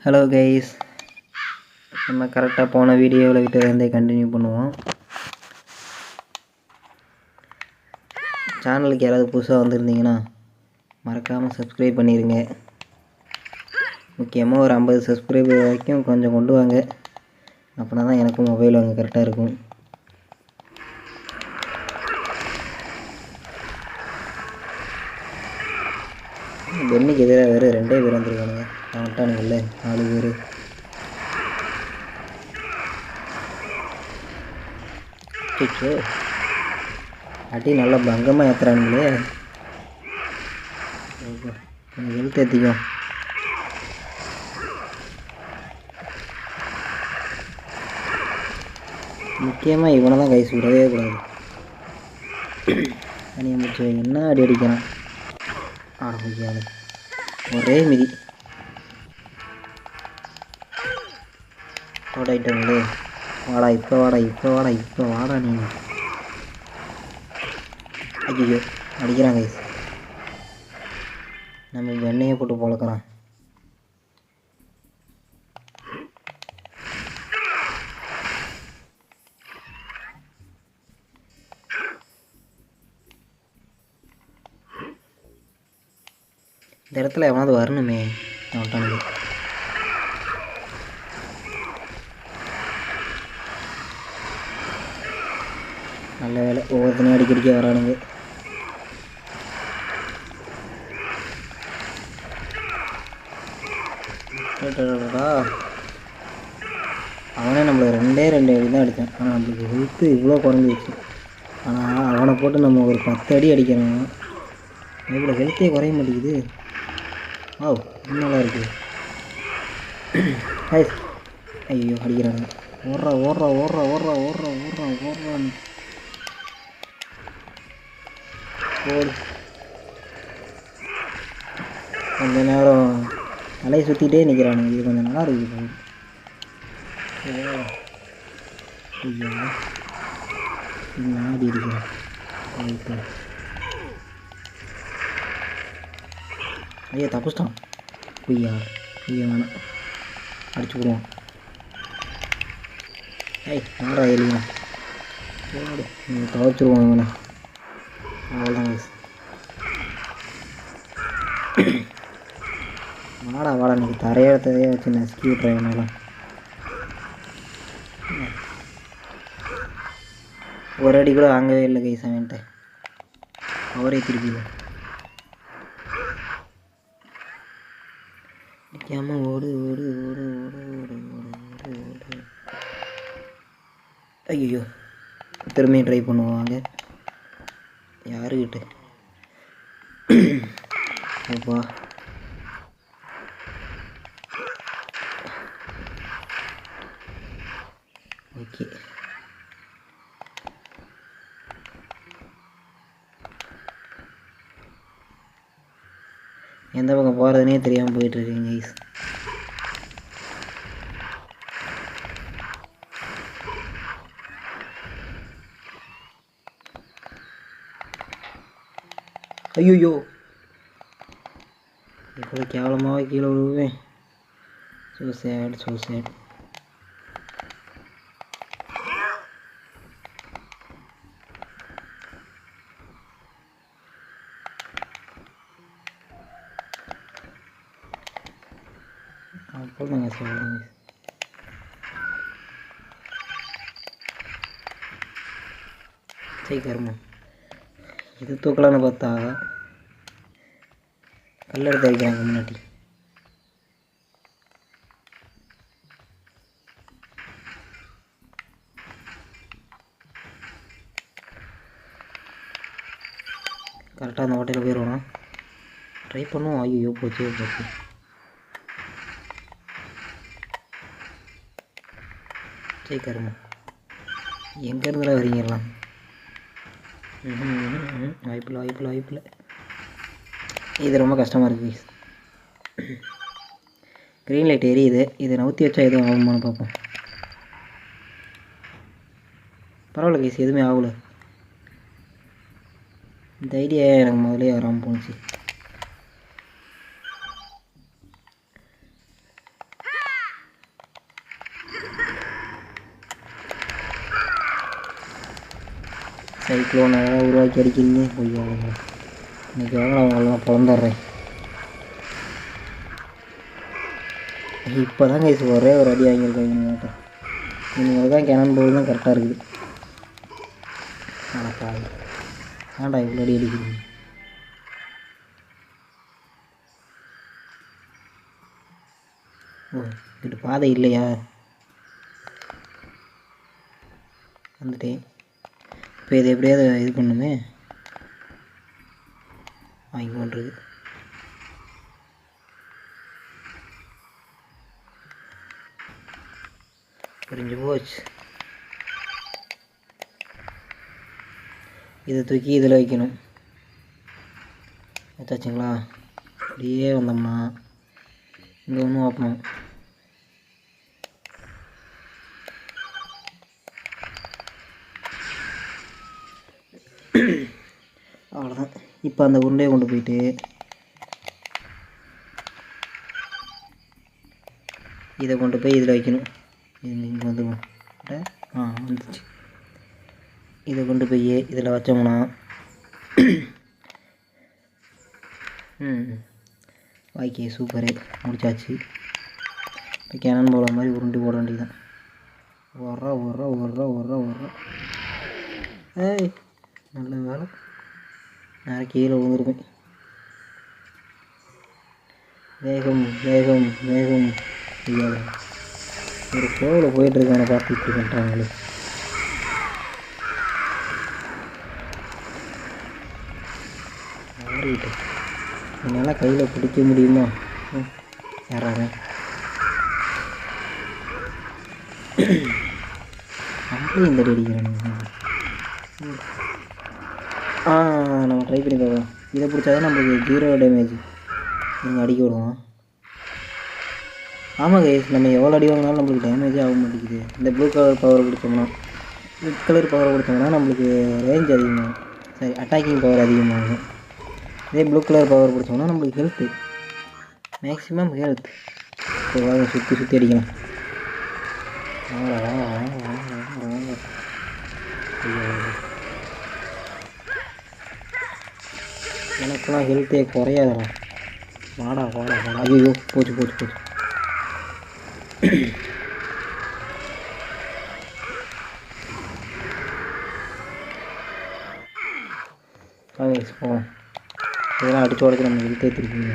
Hello guys, நம்ம கரெக்டாக போன வீடியோவில் விட்டதுலேருந்தே கண்டினியூ பண்ணுவோம். சேனலுக்கு யாராவது புதுசாக வந்திருந்தீங்கன்னா மறக்காமல் சப்ஸ்கிரைப் பண்ணிடுங்க. முக்கியமாக ஒரு 50 சப்ஸ்கிரைபர் வரைக்கும் கொஞ்சம் கொண்டு வாங்க. அப்படின்னா தான் எனக்கும் மொபைல் வாங்க கரெக்டாக இருக்கும். பெண்ணுக்கு எதிராக வேறு 2 பேர் வந்துருக்கானுங்க. வந்துட்டானுங்கல்ல 4 பேர். சிச்சோ, அடி நல்லா பங்கமாக ஏற்றுறானுங்களே. கொஞ்சம் ஹெல்த் ஏற்றிக்கும். முக்கியமாக இவனை தான் கைஸ் விடவே கூடாது. தனியாக முடிச்சு என்ன அடி அடிக்கிறான். ஆரம்பிக்காது ஒரே மிதி ஓடாயிட்டாங்களே. வாடா இப்போ வாடா நீ. ஐயோ அடிக்கிறான் கைஸ். நம்ம வெண்ணையை போட்டு பொழக்கிறான். இந்த இடத்துல எவனாவது வரணுமே. வந்துட்டானுங்க. நல்ல வேலை, ஒவ்வொருத்தனையும் அடிக்கடிக்க வரானுங்க. அவனே நம்மளை 2 அடி தான் அடித்தான். ஆனால் நம்மளுக்கு ஹெல்த்து இவ்வளோ குறைஞ்சிச்சு. ஆனால் அவனை போட்டு நம்ம ஒரு 10 அடி அடிக்கிறோம். இவ்வளோ ஹெல்த்தே குறைய மாட்டேங்குது. ஓ நல்லா இருக்குது. ஐயோ அடிக்கிறாங்க. ஓடுறான் ஓடு. கொஞ்ச நேரம் தலையை சுற்றிட்டே நிற்கிறானுங்க. இது கொஞ்சம் நல்லா இருக்குது. ஐயா ஆடி இருக்கிறேன். ஐயா தப்பிச்சிட்டான். ஐயா வேணாம், அடிச்சு விடுவான். நாடா எலியா ஓடு. நீங்கள் துவைச்சிருவோம் இவனை. அவ்வளோதான் கைஸ். வாடா நீங்கள் தரையே வச்சு நசுக்கி விட்றேன் இவனெல்லாம். ஒரு அடி கூட வாங்கவே இல்லை கைஸ் அவன்கிட்ட. அவரே திருப்பி நிற்காம ஓடு. ஐயோ திரும்பியும் ட்ரை பண்ணுவாங்க. யாருக்கிட்ட அப்பா. ஓகே, எந்த பக்கம் போகிறதுனே தெரியாமல் போயிட்டுருக்கீங்க கைஸ். ஐயோ இப்போ கேவலமாக கீழே விழுவேன். So sad. அப்போதாங்க சொல்லுங்க. சரி கருமம், இது தூக்கலான்னு பார்த்தா கல்லெடுத்து வைக்கிறாங்க முன்னாடி. கரெக்டாக அந்த ஹோட்டலில் போயிடுவோம். ட்ரை பண்ணுவோம். ஐயோ போச்சு. சரி கருமம், எங்கேருந்துலாம் வரீங்கலாம்? வாய்ப்பில்லை. இது ரொம்ப கஷ்டமாக இருக்குது. க்ரீன் லைட் எரியுது. இதை நவுத்தி வச்சா எதுவும் ஆகுமான்னு பார்ப்போம். பரவாயில்ல கைஸ், எதுவுமே ஆகலை. இந்த ஐடியா எனக்கு முதலே வராமல் போணுச்சு. சைக்ளோன் அதெல்லாம் உருவாக்கி அடிக்கிறீங்க பொய்யாளுங்க. இன்றைக்கி வாங்க அவங்களெல்லாம் பிறந்துடுறேன். இப்போ தான் கைஸ் ஒரே ஒரு அடி வாங்கியிருக்காங்க மாட்டேன். நீங்கள் தான் கேனன் போல் தான் கரெக்டாக இருக்குது. ஆனாப்பா ஏன்டா இவ்வளோ அடி அடிக்கிறீங்க? ஓ இங்கிட்டு பாதை இல்லையா? வந்துட்டேன். இப்போ இது எப்படியாவது இது பண்ணுமே. வாங்கி கொண்டிருக்கு. புரிஞ்சு போச்சு. இதை தூக்கி இதில் வைக்கணும். வச்சாச்சுங்களா? அப்படியே வந்தோம்னா இங்கே ஒன்றும் ஓப்பனும். அவ்வளோதான். இப்போ அந்த உருண்டையை கொண்டு போயிட்டு இதை கொண்டு போய் இதில் வைக்கணும். இங்கே வந்துடும். வந்துச்சு. இதை கொண்டு போய் இதில் வச்சோம்னா வாய்க்கே சூப்பரே முடிச்சாச்சு. இப்போ கேனன் போல மாதிரி உருண்டி போட வேண்டியதுதான். வர்ற ஏய் நல்ல வேலை, நான் கீழே விழுந்துருப்பேன். வேகம் வேகம் வேகம். ஒரு ஃப்ளோவில் போயிட்டுருக்கான பார்த்துட்டு பண்ணுறாங்களே. மாறிட்டு என்னால் கையில் பிடிக்க முடியுமா? யாராங்க அப்படியே இந்த அடிக்கிறானுங்க. நம்ம ட்ரை பண்ணி பார்க்கலாம். இதை பிடிச்சாதான் நம்மளுக்கு 0 டேமேஜ் நீங்கள் அடிக்க விடுவோம். ஆமாம் கைஸ், நம்ம எவ்வளோ அடி வாங்கினாலும் நம்மளுக்கு டேமேஜே ஆக மாட்டேங்குது. இந்த ப்ளூ கலர் பவர் கொடுத்தோம்னா, ரெட் கலர் பவர் கொடுத்தோம்னா நம்மளுக்கு ரேஞ்ச் அதிகமாகும். சரி, அட்டாக்கிங் பவர் அதிகமாகும். இதே ப்ளூ கலர் பவர் கொடுத்தோம்னா நம்மளுக்கு ஹெல்த்து, மேக்ஸிமம் ஹெல்த். இப்போ வாங்க சுற்றி அடிக்கலாம். எனக்குலாம் ஹெல்த்தே குறையாதலாம். வாடா. ஐயோ போச்சு. போவோம். இதெல்லாம் அடிச்சு உடச்சி நம்ம ஹெல்த்தே திருப்பிங்க.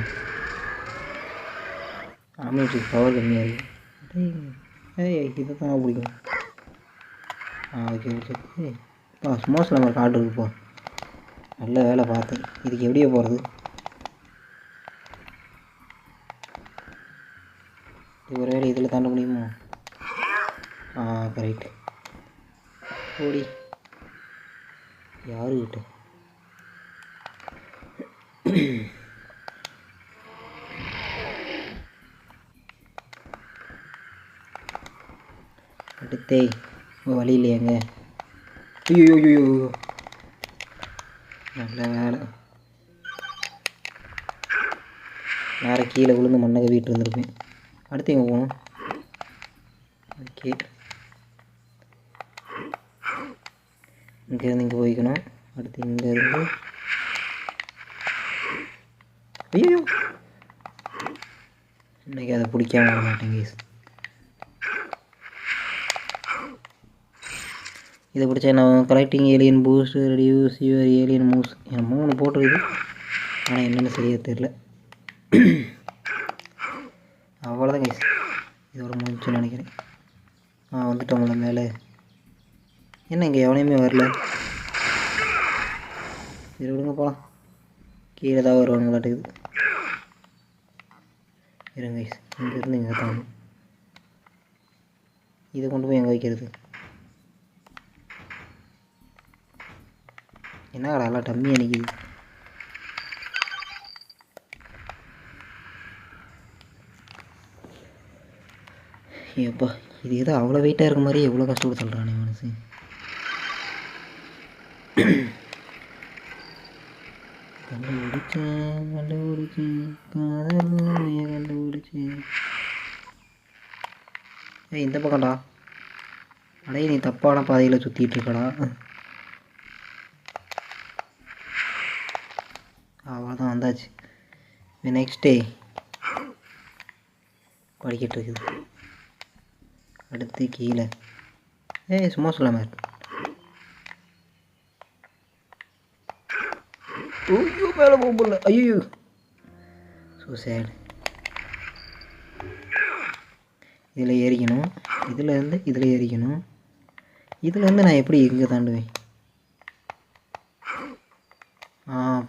ஆமினிஷன் பவர் கம்மியாக இருக்குது. இதை தான் பிடிக்கும். ஓகே. ஸ்மோஸ் நம்ம கார்டு இருக்குப்பா. நல்ல வேலை பார்த்தேன். இதுக்கு எப்படியே போகிறது? இது ஒரு வேலை இதில் தாண்ட முடியுமா? கரெக்ட். ஓடி யாருக்கிட்ட அடுத்தே வழி இல்லையாங்க? ஐயோ நல்ல வேலை. வேறு கீழே விழுந்து மண்ணை வீட்டு இருந்திருப்பேன். அடுத்து எங்கே போகணும்? ஓகே, இங்கேருந்து இங்கே போய்க்கணும். அடுத்து இங்கேருந்து ஐயோ இன்றைக்கி அதை பிடிக்காம வர மாட்டேங்க. இதை பிடிச்சா நான் collecting alien boost reduce your alien moves என் 3 போட்டிருக்குது. ஆனால் என்னென்னு சரியாக தெரில. அவ்வளோதான் கைஸ், இதோட முடிச்சுன்னு நினைக்கிறேன். வந்துட்டோம்ல மேலே. என்ன இங்கே எவனையுமே வரல? சரி விடுங்க போகலாம். கீழே தான் வருவாங்களாட்டுக்குது. இருங்க கைஸ், இங்கேருந்து இங்கே தாங்க. இதை கொண்டு போய் எங்கே வைக்கிறது? என்ன எல்லாம் டம்மி அன்னைக்குது. ஏப்பா இது ஏதோ அவ்வளோ வெயிட்டாக இருக்க மாதிரி எவ்வளோ கஷ்டப்பட்டு சொல்கிறானே மனசு. கண்டுபிடிச்சேன் கண்டுபிடிச்சேன். இந்த பக்கம்டா. அடைய நீ தப்பான பாதையில் சுற்றிட்டு இருக்கடா. அவ்வளோதான் வந்தாச்சு. நெக்ஸ்ட்டு படிக்கிட்டு இருக்குது. அடுத்து கீழே சும்மா சொல்லாம ஐயோ மேலே போக முடியல. ஐயோ ஸோ சேட். இதில் ஏறிக்கணும். இதிலேருந்து இதில் ஏறிக்கணும். இதுலேருந்து நான் எப்படி இங்கே தாண்டுவேன்?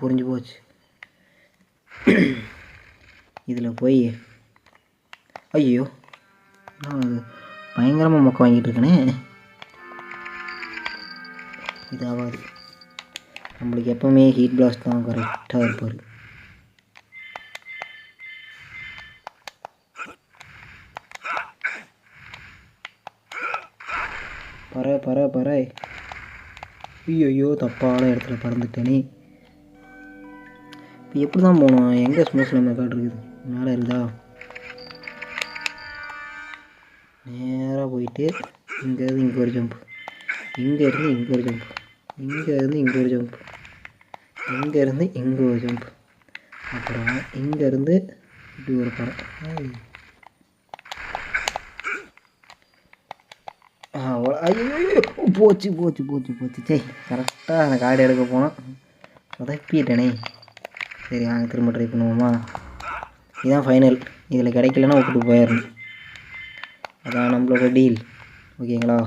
புரிஞ்சு போச்சு. இதில் போய் ஐயோ நான் பயங்கரமாக மொக்க வாங்கிட்டு இருக்கேனே. இது ஆகாது. நம்மளுக்கு எப்போவுமே ஹீட் பிளாஸ்ட் தான் கரெக்டாக இருப்பார். பற ஐயோ தப்பான இடத்துல பறந்துட்டேனே. இப்போ எப்படி தான் போகணும்? எங்கே ஸ்மூத்ல மெக்காட் இருக்குது? மேலே இருக்குதா? நேராக போயிட்டு இங்கேருந்து இங்கே ஒரு ஜம்ப், இங்கேருந்து இங்கே ஒரு ஜம்ப், இங்கேருந்து இங்கே ஒரு ஜம்ப், இங்கேருந்து இங்கே ஒரு ஜம்ப், அப்புறம் இங்கேருந்து இப்படி ஒரு படம். ஐயோ போச்சு போச்சு போச்சு போச்சு. சரி கரெக்டாக அந்த கார்டு எடுக்க போனோம், சொதப்பிட்டேனே. சரி வாங்க திரும்ப ட்ரை பண்ணுவோமா? இதுதான் ஃபைனல். இதில் கிடைக்கலன்னா விட்டுட்டு போயிடணும். அதான் நம்மளோட டீல். ஓகேங்களா?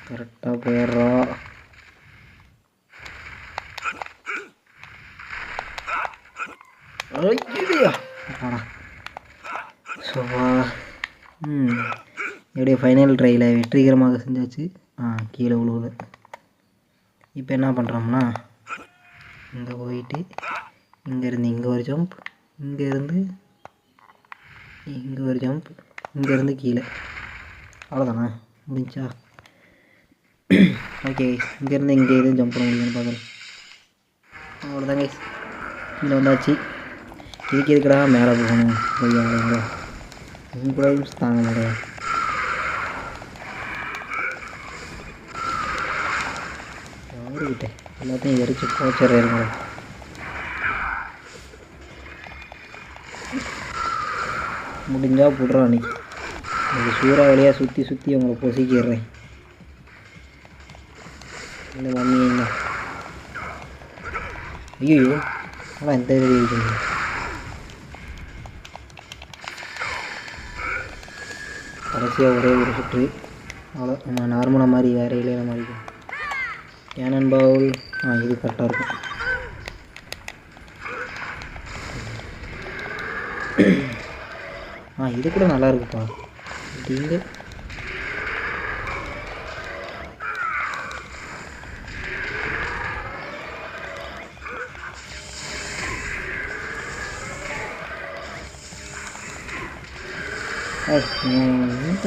கரெக்டாக போயிடுறோம். சோவா எப்படியே ஃபைனல் ட்ரையில் வெற்றிகரமாக செஞ்சாச்சு. கீழே விழுவுல. இப்போ என்ன பண்ணுறோம்னா இங்கே போயிட்டு இங்கேருந்து இங்கே ஒரு ஜம்ப், இங்கேருந்து இங்கே ஒரு ஜம்ப், இங்கேருந்து கீழே. அவ்வளோதானா? முடிஞ்சா? ஓகே இங்கேருந்து இங்கே எதுவும் ஜம்ப் பண்ண முடியும்னு பார்க்குறேன். அவ்வளோதாங்க, கீழே வந்தாச்சு. இதுக்கு எதுக்கடா மேலே போகணும்? ஐயா கூட தாங்க முடியாது. யாருக்கிட்ட எல்லாத்தையும் எரிச்சு போச்சிடுறேங்க. முடிஞ்சா போடுறான் நீ. இந்த சூறாவளியாக சுற்றி சுற்றி உங்களை பொசிக்கிடுறேன். இல்லை மம்மி என்ன? ஐயோ ஆனால் எந்த இது இருக்குது? கடைசியாக ஒரே ஒரு சுற்று. அவ்வளோ நம்ம நார்மலாக மாதிரி வேறு இல்லையா மாதிரி. கேனன் பவுல் இது கரெக்டாக இருக்கும். இது கூட நல்லா இருக்குப்பா. இங்கே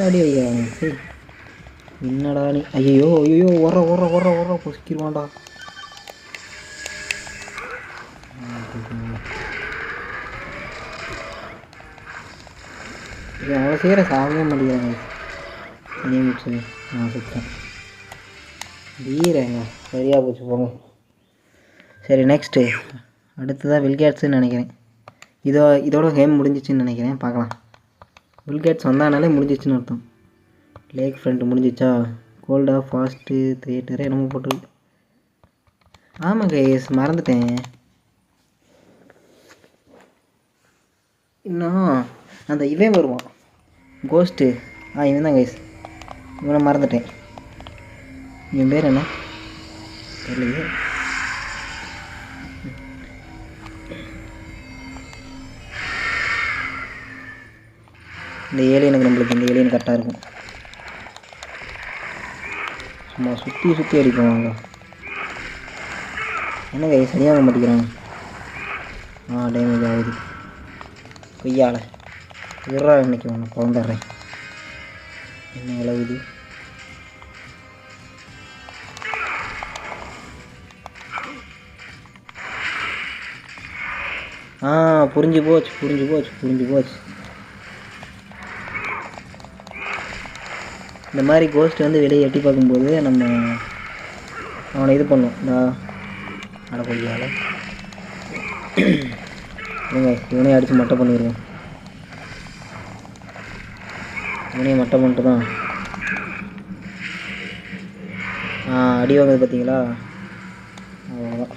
அடி வைக்கிறாங்க. சரி என்னடா நீ? ஐயோ ஐயோ ஓர பொசிக்கிடுவான்டா. இது அவ்வளோ சீக்கிரம் சாகவே மாட்டேங்கிறாங்க. முடிச்சு சுத்தம் வீரங்க. சரியாக போச்சு போங்க. சரி நெக்ஸ்ட்டு அடுத்ததாக வில்கேட்ஸுன்னு நினைக்கிறேன். இதோட கேம் முடிஞ்சிச்சுன்னு நினைக்கிறேன். பார்க்கலாம். வில்கேட்ஸ் வந்தானாலே முடிஞ்சிச்சுன்னு அர்த்தம். லேக் ஃப்ரண்ட் முடிஞ்சிச்சா? கோல்டா ஃபாஸ்ட்டு தியேட்டரே என்னமோ போட்டு. ஆமாம் கைஸ் மறந்துட்டேன். இன்னும் அந்த இவன் வருவான் கோஸ்ட்டு. இவன் தான் கைஸ். இவனை மறந்துட்டேன். இவன் பேர் என்ன தெரியலையே. இந்த ஏலியனுக்கு நம்மளுக்கு இந்த ஏலியன் கரெக்டாக இருக்கும். சும்மா சுற்றி அடிப்போம். வாங்க என்ன கை சரியாக மாட்டேங்கிறாங்க. டேமேஜ் ஆகுது கொய்யால். இருறா இன்னைக்கு ஒன்று குழந்துடுறேன். என்ன இழகுது? புரிஞ்சு போச்சு. இந்த மாதிரி கோஸ்ட் வந்து வெளியே எட்டி பார்க்கும்போது நம்ம அவனை இது பண்ணும். இந்த அடப்பொழியால் இல்லைங்க இவனையும் அடித்து மட்டை பண்ணிடுவோம். இவனையும் மட்டை பண்ணிட்டு தான் அடி வாங்குது பார்த்தீங்களா? அவ்வளோதான்.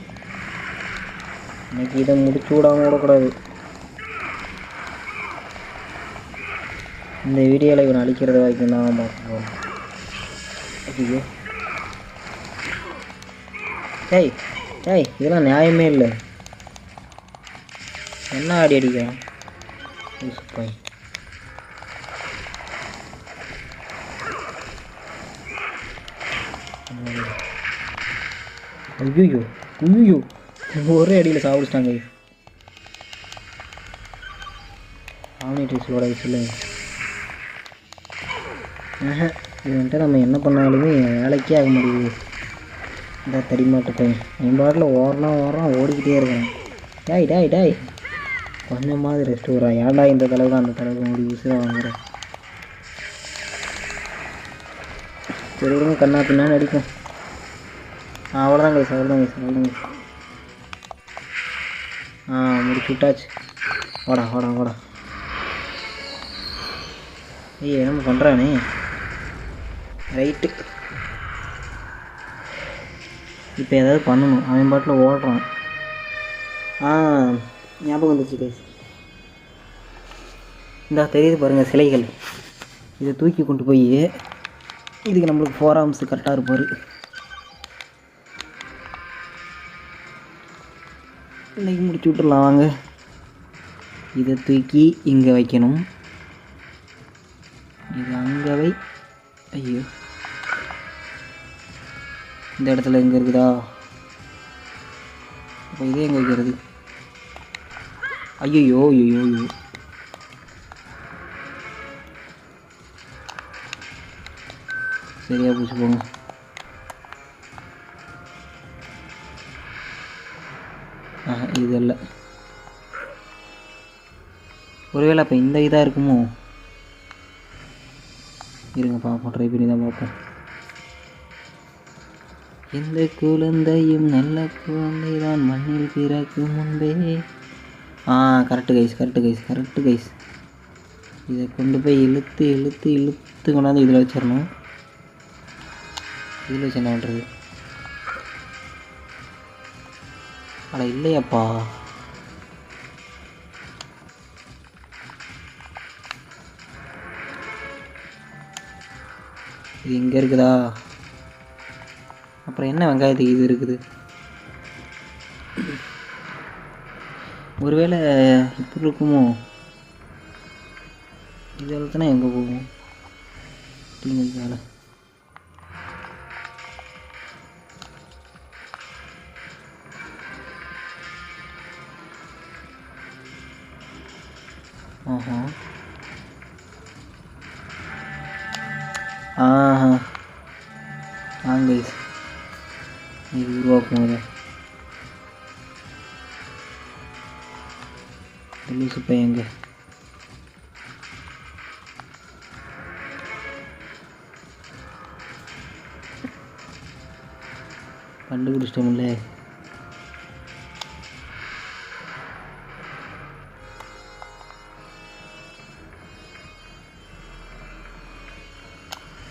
இன்னைக்கு இதை முடிச்சு விடாமல் விடக்கூடாது. இந்த வீடியோவில் இவனை அழிக்கிறது வரைக்கும் தான் பார்க்க போகிறோம். ஐயோ ஏய் ஏய் இதெல்லாம் நியாயமே இல்லை. என்ன அடி அடிக்கிறான் பையன். ஐயோ ஐயோ ஒரே அடியில் சாப்பிடுச்சிட்டாங்க. ஆம்னிட்ரிக்ஸோட இல்லை இது வந்துட்டு நம்ம என்ன பண்ணாலுமே வேலைக்கே ஆக முடியுது. இந்த தடிமாட்டு பையன் என் பாட்டில் ஓடுறான் ஓடிக்கிட்டே இருக்கான். டாய் கொஞ்சமாவது ரெஸ்ட் விட்றான். ஏன்டா இந்த தலைவுக்கு அந்த தலைவுக்கு முடி உசுரை வாங்குறேன். சரி விடுங்க கண்ணா பின்னான்னு அடிக்கும். அவ்வளோதான் கைஸ் முடிச்சு விட்டாச்சு. வாடா ஏய் என்ன பண்ணுறானே. ரைட்டு இப்போ ஏதாவது பண்ணணும். அவன் பாட்டில் ஓடுறான். ஞாபகம் வந்துச்சு கைஸ். இந்த தெரியுது பாருங்கள் சிலைகள். இதை தூக்கி கொண்டு போய் இதுக்கு நம்மளுக்கு 4 ஆர்ம்ஸ் கரெக்டாக இருப்பார். இன்றைக்கி முடிச்சு விட்டுடலாம் வாங்க. இதை தூக்கி இங்கே வைக்கணும். இது அங்கே வை. ஐயோ இந்த இடத்துல எங்கே இருக்குதா? அப்போ இதே எங்கே வைக்கிறது? ஐயோ சரியாக பூச்சி போங்க. இது இல்லை. ஒருவேளை அப்போ இந்த இதாக இருக்குமோ? இருங்க பார்ப்போம், ட்ரை பண்ணி தான் பார்ப்போம். எந்த குழந்தையும் நல்ல குழந்தை தான் மண்ணில் பிறக்கும் முன்பே. Correct guys. இதை கொண்டு போய் இழுத்து கொண்டாந்து இதில் வச்சிடணும். இதில் வச்சு என்ன பண்ணுறது? அட இல்லையாப்பா. இது இங்கே இருக்குதா? அப்புறம் என்ன வெங்காயத்துக்கு இது இருக்குது? ஒருவேளை இப்படி இருக்குமோ? இது தானே எங்கே போகும்? வேலை கைஸ் இது உருவாக்கும். அதை லூசு பையங்க. கண்டுபிடிச்சிட்டோம்ல.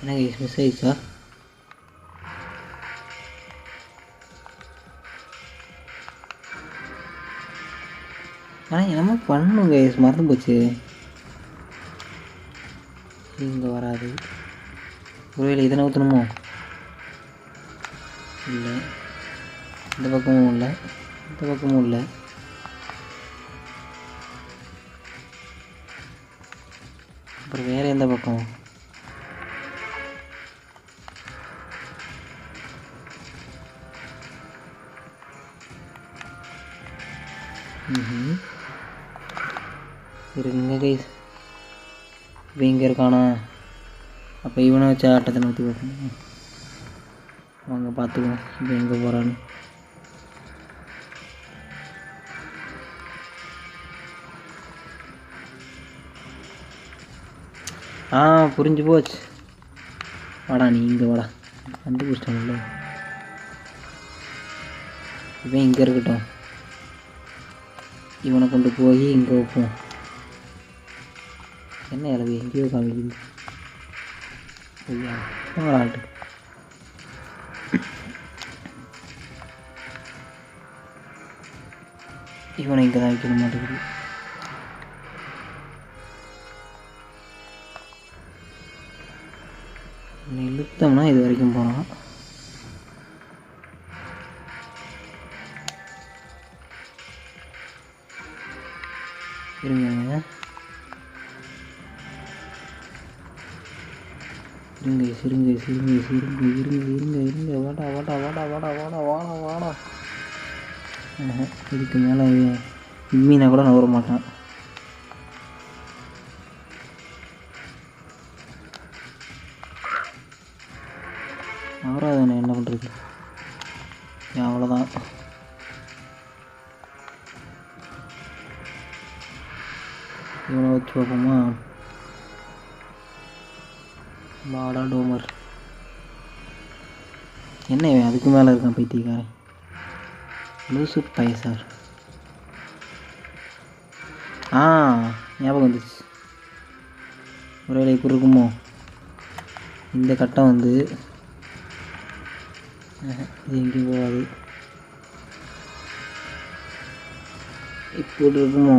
என்ன கைஸ் மிஸ் ஆயிடுச்சா? ஆனால் என்னமோ பண்ணணும் கைஸ், மறந்து போச்சு. இங்கே வராது. ஒருவேளை இதை நவுத்தணுமோ? இல்லை, இந்த பக்கமும் இல்லை. அப்புறம் வேறு எந்த பக்கம்? இருங்க கைஸ், இப்போ இங்கே இருக்கானா? அப்போ இவனை வச்சு ஆட்டத்தை நோத்தி பார்க்கணும். வாங்க பார்த்துக்குவோம் இப்போ எங்கே போகிறான்னு. புரிஞ்சு போச்சு. வாடா நீ இங்கே வாடா. கண்டுபிடிச்சிட்டோம்ல. இப்போ இங்கே இருக்கட்டும். இவனை கொண்டு போய் இங்கே வைப்போம். என்ன இளவு எங்கேயோ காமிக்குது. ஆட்டு இவனை இங்கே தான் வைக்க மாட்டேங்குது. இழுத்தோம்னா இது வரைக்கும் போனான். இருங்க இருங்க இருங்க இருங்க இருங்க இருங்க இருங்க இருங்க வாடா வாடா வாடா வாடா வாடா வாடா வாடா. இதுக்கு மேலே மீனை கூட நவர மாட்டான். நவராதனை என்ன பண்ணுறது? அவ்வளோதான். இவனை வச்சு பார்ப்போமா? வாடா டோமர். என்ன இவன் அதுக்கு மேலே இருக்கான் பைத்தியக்காரன். லூசு பைசார். ஞாபகம் வந்துச்சு. ஒரே இப்படி இருக்குமோ இந்த கட்டம் வந்து இது எங்கேயும் போகாது. இப்படி இருக்குமோ?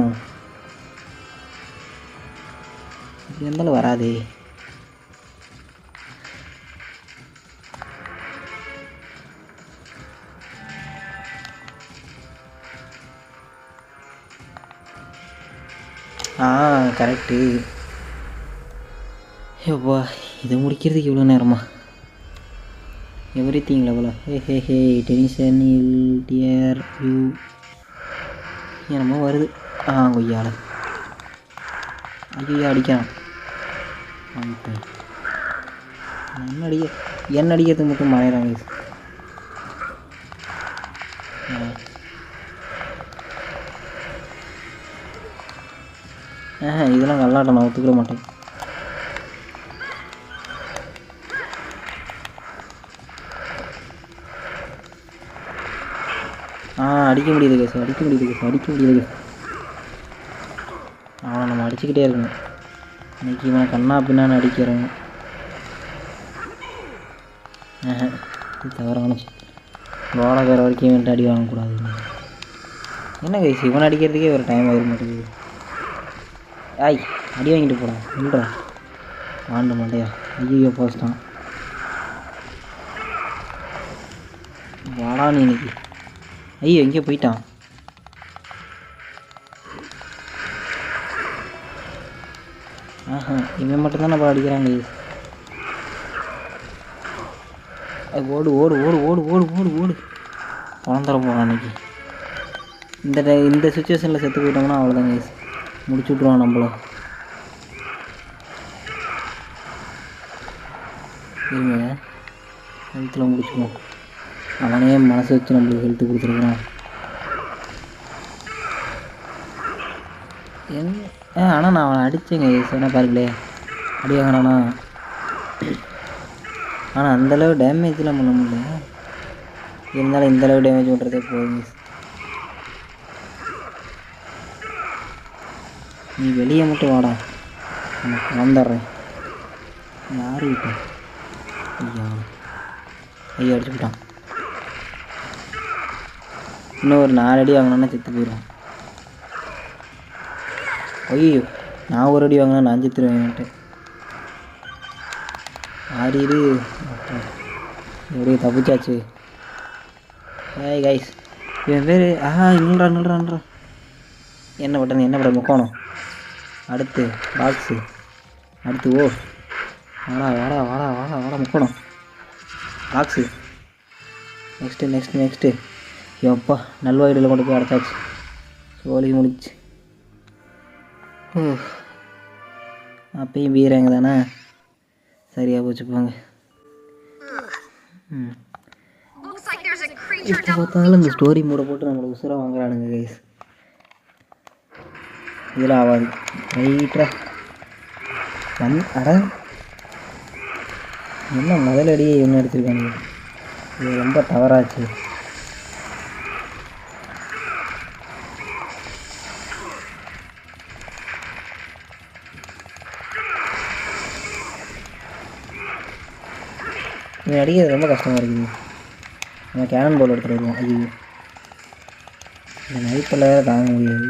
இப்படி இருந்தாலும் வராதே. கரெக்டு. எப்பா இதை முடிக்கிறதுக்கு இவ்வளோ நேரமா? எவ்ரிதிங் லெவலா? ஹே டென்ஷன் டியர் யூ என்னமோ வருது. கொய்யால ஐயோ அடிக்கான். என்ன அடிக்கிறதுக்கு மட்டும் மறைகிறாங்க. இதெல்லாம் நல்லாட்டம் நான் ஒத்துக்கிற மாட்டேன். அடிக்க முடியுது கேஸ், அடிக்க முடியுது கேஸ், அடிக்க முடியுது கேஸ். அவனை நம்ம அடிச்சுக்கிட்டே இருக்கணும். இன்னைக்கு இவன் கண்ணா பின்னான்னு அடிக்கிறேன். இது தவறான கோலக்கார வரைக்கும் இவன்ட்டு அடி வாங்கக்கூடாது. என்ன கேஸ் இவன் அடிக்கிறதுக்கே ஒரு டைம் ஆகிட மாட்டேங்குது. அடி வாங்கிட்டு போடா இல்லைடா ஆண்டு மாட்டையா. ஐயோ போஸ்ட்டான். வாடா நீ இன்னைக்கு. ஐயோ எங்கேயோ போயிட்டான். இவன் மட்டும்தான் நம்ம அடிக்கிறாங்க. ஓடு ஓடு ஓடு ஓடு ஓடு ஓடு ஓடு. குழந்தர போகிறான் அன்னைக்கு. இந்த சுச்சுவேஷனில் செத்து போயிட்டோம்னா அவ்வளோதாங்க. முடிச்சு விட்ருவான் நம்மள. இருங்க ஹெல்த்தில் முடிச்சுக்குவோம். அவனே மனசு வச்சு நம்மளுக்கு ஹெல்த்து கொடுத்துருக்குறான். ஆனால் நான் அவனை அடித்தேங்க. சொன்னா பாருங்களே அடி வாங்கினானா. ஆனால் அந்தளவு டேமேஜ்லாம் பண்ண முடியல. இருந்தாலும் இந்தளவு டேமேஜ் பண்ணுறதே போதுங்க. நீ வெளியே மட்டும் வாடா, நான் வந்துடுறேன். யாரு கிட்ட? ஐயா அடிச்சுக்கிட்டான். இன்னும் ஒரு 4 அடி வாங்கினா செத்து போயிடுவான். ஐயோ நான் ஒரு அடி வாங்கினா நான் செத்துருவேன்ட்டு. ஆடிடு எப்படியே தப்பிச்சாச்சு. கைஸ் இவன் பேர் நில்றா. என்ன பட்டன் என்ன பட்டன் முக்கோணம். அடுத்து பாக்ஸு. அடுத்து வாடா வாடா வாடா வாடா வாடா முக்கோணம் பாக்ஸு. நெக்ஸ்ட்டு எப்பா நல்வாயிடில் கொண்டு போய் அடைச்சாச்சு. சோழி முடிச்சு. அப்பயும் வீராங்க தானே. சரியாக போச்சு போங்க. இப்போ பார்த்தாலும் இந்த ஸ்டோரி மூட போட்டு நம்மளை உசுராக வாங்குறானுங்க கைஸ். இதில் ஆகாது ரைட்டா என்ன முதலடியே இவங்க எடுத்துருக்காங்க. இது ரொம்ப தவறாச்சு. இவன் அடிக்கிறது ரொம்ப கஷ்டமாக இருக்குது. நம்ம கேனன் பால் எடுத்துகிட்டு வருவோம். ஐயோ இந்த நைட்டில் வேறு தாங்க முடியாது.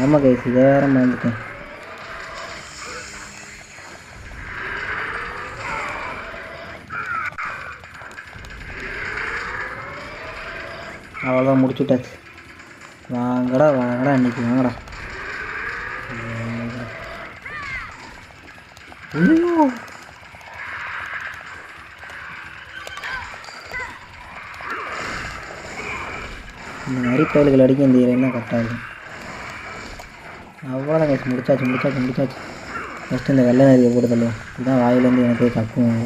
ஆமாம் கைஸ், இதை வேற மறந்துட்டேன். அவ்வளோதான், முடிச்சுட்டாச்சு. வாங்கடா வாங்கடா இன்னைக்கு வாங்கடா. ஐயோ இந்த மாதிரி பயல்கள் அடிக்க இந்த என்ன கரெக்டாக இருக்கும். அவ்வளோதான் கைஸ், முடிச்சாச்சு. ஃபஸ்ட்டு இந்த வெள்ளை நதியை போட்டு தள்ளுவோம். இதுதான் வாயிலேருந்து எனக்கு கப்பும்.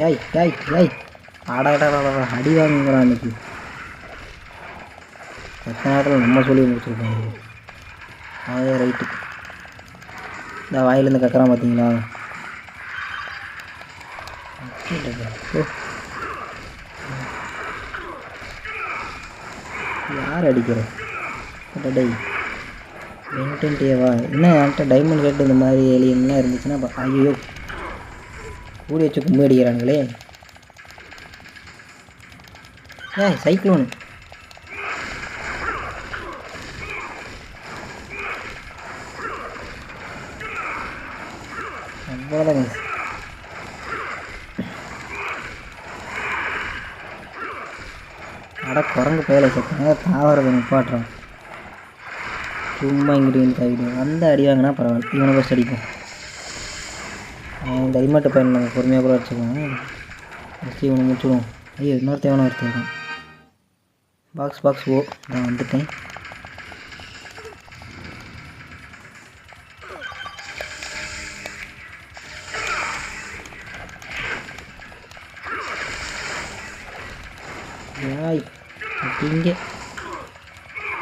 ஏய் ஆடாடா அடி வாங்குங்கிறான் அன்றைக்கி. எத்தனை நேரத்தில் நம்ம சொல்லி முடிச்சிருக்கோம். அதே ரைட்டு. இந்த வாயிலேருந்து கக்குறான் பார்த்தீங்களா? யார் அடிக்கிறோம்? டை வென்டேவா என்ன என்கிட்ட டைமண்ட் கேட்டு இந்த மாதிரி ஏலியன்லாம் இருந்துச்சுன்னா ஐயோ கூடி வச்சு கும்பி அடிக்கிறானுங்களே. சைக்ளோனு அவ்வளோதாங்க. அட குரங்கு பேலை சத்தனால தாவரத்தை நிப்பாட்டுறான். சும்மா இங்கிட்டு தாவிடும். அந்த அடி வாங்கினா பரவாயில்ல, இவனை ஃபஸ்ட் அடிப்போம். இந்த அடிமட்டை பையன் நாங்கள் பொறுமையாக கூட வச்சுக்கோங்க. ஃபஸ்ட்டு இவனை முடிச்சுடுவோம். ஐயோ இன்னொருத்தவனை ஒருத்தர் பாக்ஸ் ஓ நான் வந்துட்டேன். இங்கே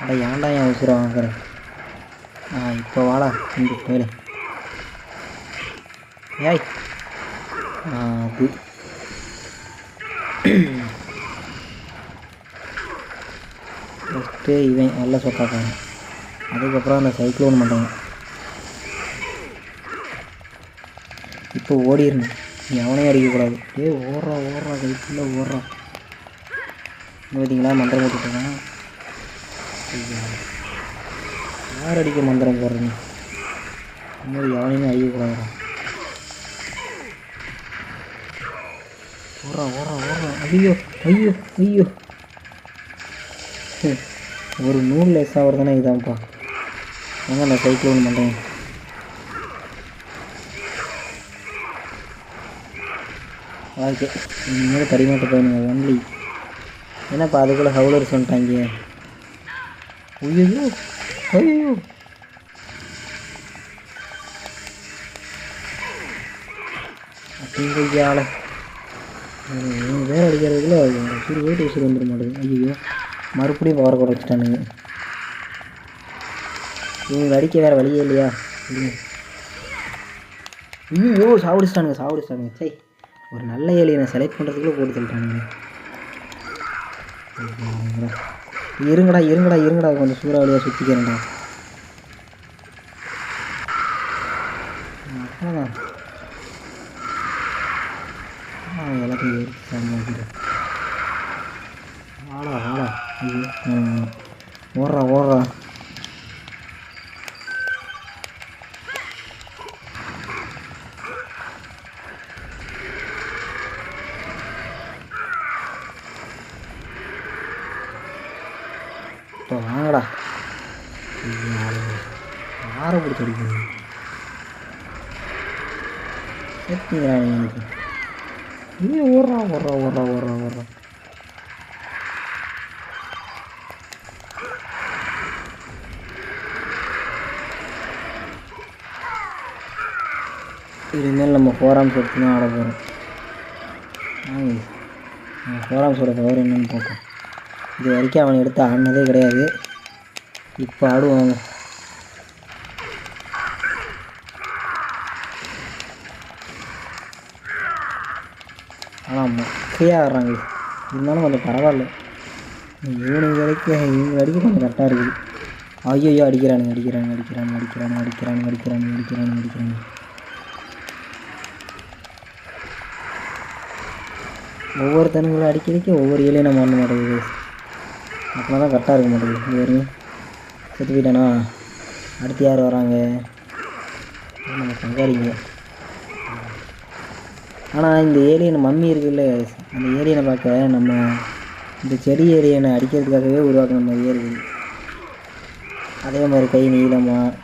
அட ஏன்டா என் அவசரம் வாங்குறேன். இப்போ வாடா இங்கே போயிடு. அது ஃபஸ்ட்டு இவன் நல்ல சொக்காக்காரன். அதுக்கப்புறம் அந்த சைக்ளோன் பண்ணுறாங்க. இப்போ ஓடிடணும், நீ அவனையும் அடிக்கக்கூடாது. ஓடுறா கைக்குள்ளே ஓடுறான். பார்த்தீங்களா மந்திரம் போட்டுருக்கான். யார் அடிக்க மந்திரம் போடுறீங்க? இன்னொரு எவனையுமே அடிக்கக்கூடாதுடா. ஓடுறான். ஐயோ ஒரு 100 லேஸாக வருதுன்னா இதான்ப்பா. ஏங்க நான் சைக்கிள் பண்ணுறேன். ஓகே, இனிமேல் தடிமாட்ட போயிடுங்க ஒன்லி. என்னப்பா அதுக்குள்ளே ஹவுலர்ஸ் வந்துட்டாங்க. ஐயோ அப்படிங்கையால வேறு அடிக்கிறதுக்குள்ள உசுறு போயிட்டு உசுறு வந்துட மாட்டேங்குது. ஐயோ மறுபடியும் பவர் கூட வச்சுட்டானுங்க. இவங்க அடிக்க வேறு வழியே இல்லையா? ஐயோ சாவடிச்சிட்டானுங்க. சரி, ஒரு நல்ல ஏலியனை செலக்ட் பண்ணுறதுக்குள்ளே போட்டு சொல்லிட்டானுங்க. இருங்கடா கொஞ்சம் சூறாவளியாக சுற்றிக்கிறேன்டா. அவ்வளோதான் எல்லாத்தையும் ஏறிச்சு. ஆளா ஐயோ ஓடுறா. இப்போ வாங்கடா. யாரை பிடிச்சி அடிக்கணும் சேர்த்திங்களா எனக்கு? இல்லையே ஓடுறா. இனிமேல் நம்ம 4 ஆர்ம்ஸ் எடுத்து தான் ஆட போகிறோம். நம்ம 4 ஆர்ம்ஸோட பவர் என்னன்னு பார்ப்போம். இது வரைக்கும் அவனை எடுத்து ஆடினதே கிடையாது. இப்போ ஆடுவாங்க. ஆனால் மொக்கையாக ஆடுறாங்க. இருந்தாலும் கொஞ்சம் பரவாயில்ல. இவங்க அடிக்க கொஞ்சம் கரெக்டாக இருக்குது. ஐயோ அடிக்கிறானுங்க. ஒவ்வொருத்தனுங்களும் அடிக்கடிக்கு ஒவ்வொரு ஏலியனை மாற மாட்டேங்குது. அப்படின்னா தான் கரெக்டாக இருக்க மாட்டேங்குது. இது வரையும் செத்து போயிட்டானா? அடுத்து யார் வராங்க? நம்ம பங்காளிங்க. ஆனால் இந்த ஏலியன் மம்மி இருக்குல்ல, அந்த ஏலியனை பார்க்க நம்ம இந்த செடி ஏலியனை அடிக்கிறதுக்காகவே உருவாக்கின மாதிரியே இருக்குது. அதே மாதிரி கை நீளமாக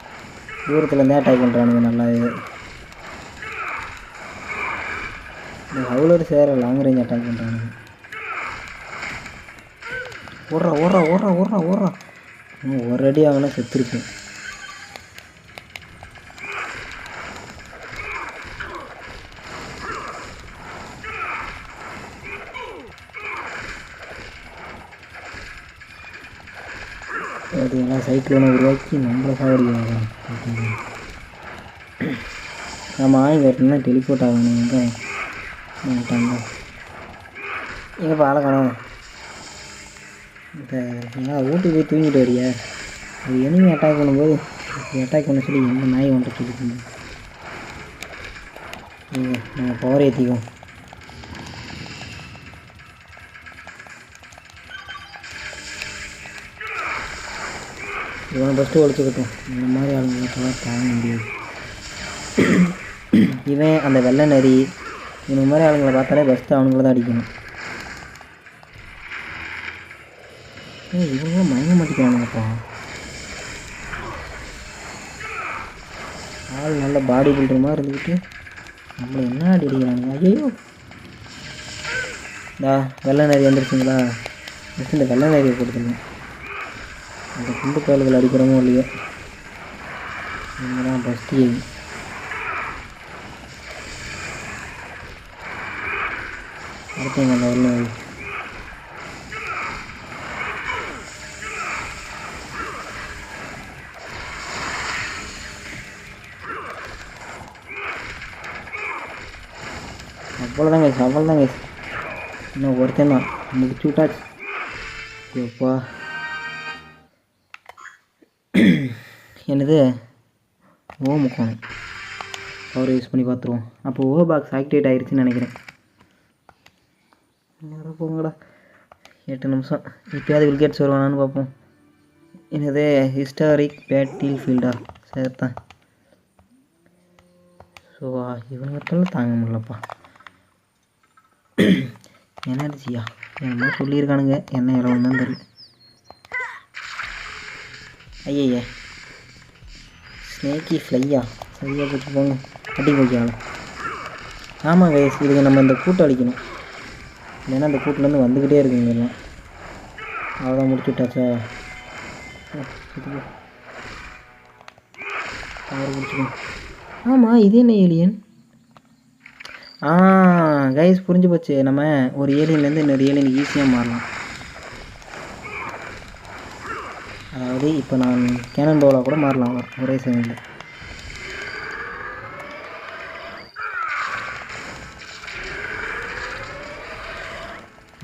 தூரத்துலேருந்தே அட்டாக் பண்ணுறானுங்க நல்லாவே. இந்த ஹவுலர் சேர லாங் ரேஞ்ச் அட்டாக் பண்ணுறானுங்க. ஓடுறா ஓடுறா ஓடுறா ஓடுறா ஓடுறா. ஒரு அடி ஆகினா செத்துருக்கு. பார்த்தீங்களா, சைக்கிளோனை உருவாக்கி நம்மளை சாவடிக்க. நம்ம ஆய் வரணும்னா டெலிபோர்ட் ஆகணும். எங்கே வந்துட்டாங்க? எங்கே பாலக்கணும்? இப்போ ஏன் ஊட்டி போய் தூங்கிட்டு வரியா? அது எனிமே அட்டாக் பண்ணும்போது அட்டாக் பண்ண சொல்லி எந்த நாய் ஒன்றை சொல்லிக்கோங்க. நீங்கள் நாங்கள் பவர் ஏற்றிக்குவோம். இவனை ஃபஸ்ட்டு ஒழிச்சுக்கிட்டோம். இந்த மாதிரி ஆளுங்களுக்கெல்லாம் தாங்க முடியாது. இவன் அந்த வெள்ளை நரி இந்த மாதிரி ஆளுங்களை பார்த்தாலே ஃபஸ்ட்டு அவனுங்கள தான் அடிக்கணும். இவங்களும் மயங்க மாட்டேங்கிறானுங்கப்பா. ஆள் நல்ல பாடி பில்டர் மாதிரி இருந்துக்கிட்டு நம்மளை என்ன அடிக்கிறானுங்க. ஐயோ, வெள்ளை நரி வந்துருச்சுங்களா? ஃபஸ்ட்டு இந்த வெள்ளை நரியை கொடுத்துருங்க. அந்த குண்டு கால்கள் அடிக்கிறோமோ இல்லையோ, இவங்க தான் ஃபஸ்ட்டு எய்ம். அடுத்தவங்க அந்த வெள்ளை நரி. அவ்வளோதாங்க அவ்வளோதாங்க. இன்னும் ஒருத்தன் தான் முடிச்சு விட்டாச்சு. எப்பா என்னது முக்கணும் பவர் யூஸ் பண்ணி பார்த்துருவோம். அப்போ பாக்ஸ் ஆக்டிவேட் ஆகிடுச்சின்னு நினைக்கிறேன். போங்கடா, 8 நிமிஷம். இப்போயாவது வில்கேட்ஸ் வருவானான்னு பார்ப்போம். என்னது ஹிஸ்டாரிக் பேட்டில் ஃபீல்டா? சேர்த்தான். ஸோ இவங்கள்ட்டெல்லாம் தாங்க முடியலப்பா. எனர்ஜியா என்னமோ சொல்லியிருக்கானுங்க, என்ன இடம் தான் தெரியல. ஐயே, ஸ்னேக்கி ஃப்ளையா? சரியாக போச்சு போங்க, அடி போய்க்காங்க. ஆமாம் கைஸ், இதுக்கு நம்ம இந்த கூட்டை அடிக்கணும். இல்லைன்னா அந்த கூட்டிலேருந்து வந்துக்கிட்டே இருக்குங்க எல்லாம். அவ்வளோதான், முடிச்சு விட்டாச்சா? அவர் முடிச்சுக்கணும். ஆமாம், இது என்ன ஏலியன்? கைஸ் புரிஞ்சு போச்சு. நம்ம ஒரு ஏலியன்லேருந்து இன்னொரு ஏலியன் ஈஸியாக மாறலாம். அதாவது இப்போ நான் கேனன் பவுலாக கூட மாறலாம் ஒரே செகண்டில்.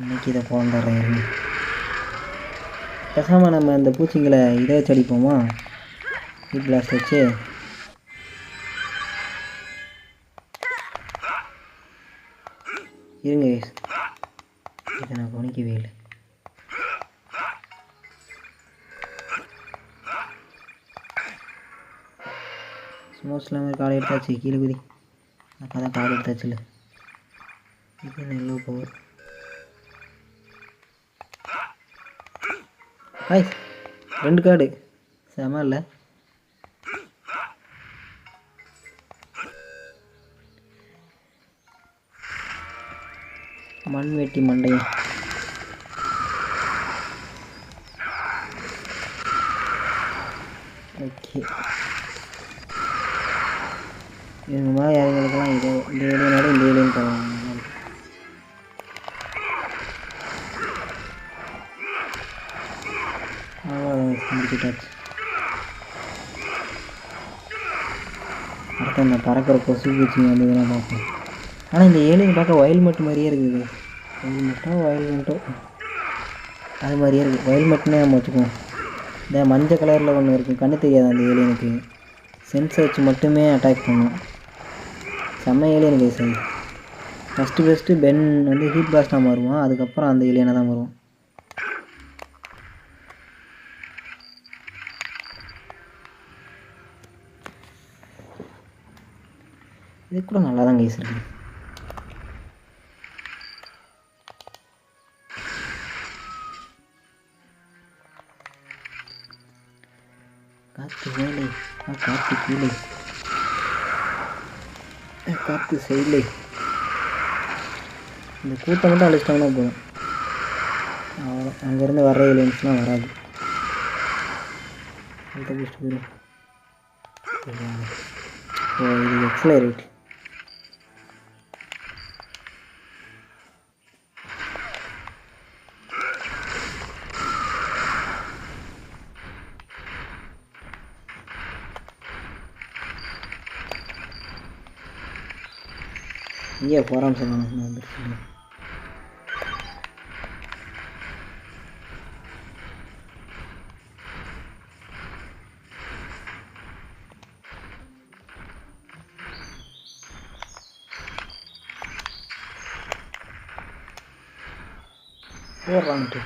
இன்னைக்கு இதை போந்துடுறேன். பேசாமல் நம்ம இந்த பூச்சிங்களை இதை வச்சு அடிப்போமா? ஹீட் பிளாஸ்ட் வச்சு. இருங்க, இதை நான் கவனிக்கவே இல்லை. ஸ்மோக் ஸ்லாமர் கார்டு எடுத்தாச்சு. கீழே குதி. அப்போ தான் கார்டு எடுத்தாச்சு. இல்லை இது நல்ல பவர். ஹாய், 2 கார்டு செம இல்லை? மண் வெட்டி மண்டையன். ஓகே, இந்த மாதிரி யாருங்களுக்கெல்லாம் இதோ இந்த ஏலியனோட இந்த ஏலியன் போவாங்க. முடிச்சுட்டாச்சு. அடுத்து அந்த பறக்கிற கொசு பூச்சிங்க வந்து இதெல்லாம் பார்ப்போம். ஆனால் இந்த ஏலியன் பார்க்க வயல் மட்டு மாதிரியே இருக்குது. வயல் மட்டோ அது மாதிரியே இருக்குது. வயல் மட்டுமே நம்ம வச்சுக்குவோம். இந்த மஞ்சள் கலரில் ஒன்று இருக்குது, கண்ணு தெரியாது அந்த ஏலியனுக்கு. சென்ஸை வச்சு மட்டுமே அட்டாக் பண்ணும். செம்ம ஏலியன் கைஸ் அது. ஃபஸ்ட்டு பென் வந்து ஹீட் பிளாஸ்டாக மாறுவான், அதுக்கப்புறம் அந்த ஏலியனாக தான் வருவான். இது கூட நல்லா தான் கைஸ் இருக்குது. காற்று மேலே, காற்று கீழே, காற்று செயலே. இந்த கூட்டம் மட்டும் அழிச்சிட்டாங்கன்னா போதும், அவ்வளோ. அங்கேருந்து வர்ற ஏலியன்ஸ்லாம் வராது. போயிடும். ஓ, இது எக்ஸலரேட். இங்கே போகிறான் சொன்னாங்க, வந்துருச்சு. போடுறான்ட்டு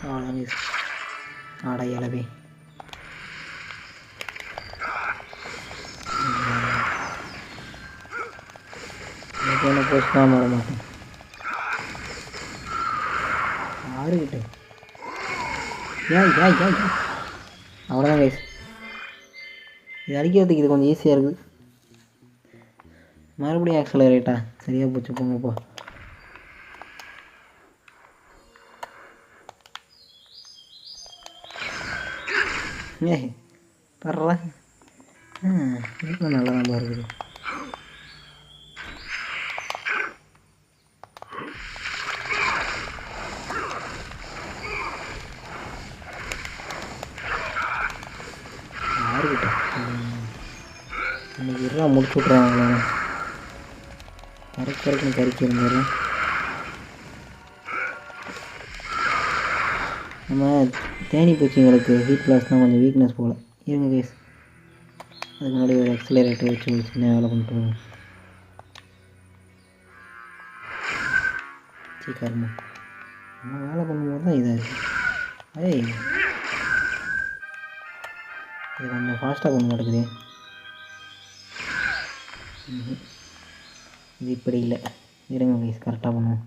அவ்வளோ அடையலவே. ஒன்று போஸ்ட் தான் வர மாட்டேன் யாருக்கிட்ட. அவ்வளோதான் கைஸ். இது அடிக்கிறதுக்கு இது கொஞ்சம் ஈஸியாக இருக்குது. மறுபடியும் ஆக்சலரேட்டா, சரியாக போச்சு. போங்கப்பா. பர்றா, இதுக்கும் நல்லா தான் இருக்குது. யாருக்கிட்ட இன்னைக்கு எல்லாம் முடிச்சு விட்றாங்களா? கரைக்குன்னு கறிக்கிறாரு. நம்ம தேனி பூச்சிங்களுக்கு ஹீட் பிளாஸ்னால் கொஞ்சம் வீக்னஸ் போல். இருங்க கைஸ், அதுக்கு முன்னாடி ஒரு எக்ஸலரேட்டர் வச்சு ஒரு சின்ன வேலை பண்ணிட்டு வருவோம். சீக்கிரமா நம்ம வேலை பண்ணும்போது தான் இதாக இருக்குது. இது கொஞ்சம் ஃபாஸ்ட்டாக பண்ண மாட்டேங்குது. இது இப்படி இல்லை. இருங்க கைஸ், கரெக்டாக பண்ணுவோம்.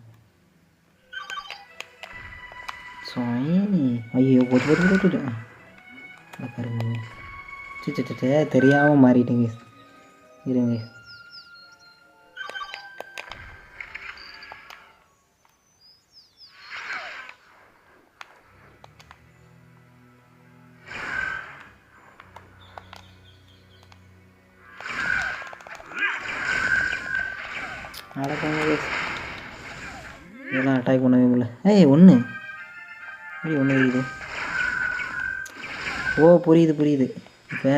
ஐயோ போட்டு கரும்பு சிச்சே தெரியாமல் மாறிட்டேங்க. இருங்க அடக்காங்க. இதெல்லாம் அட்டாக் பண்ணவே முடியல. ஒன்று இருக்குது. ஓ, புரியுது. இப்போ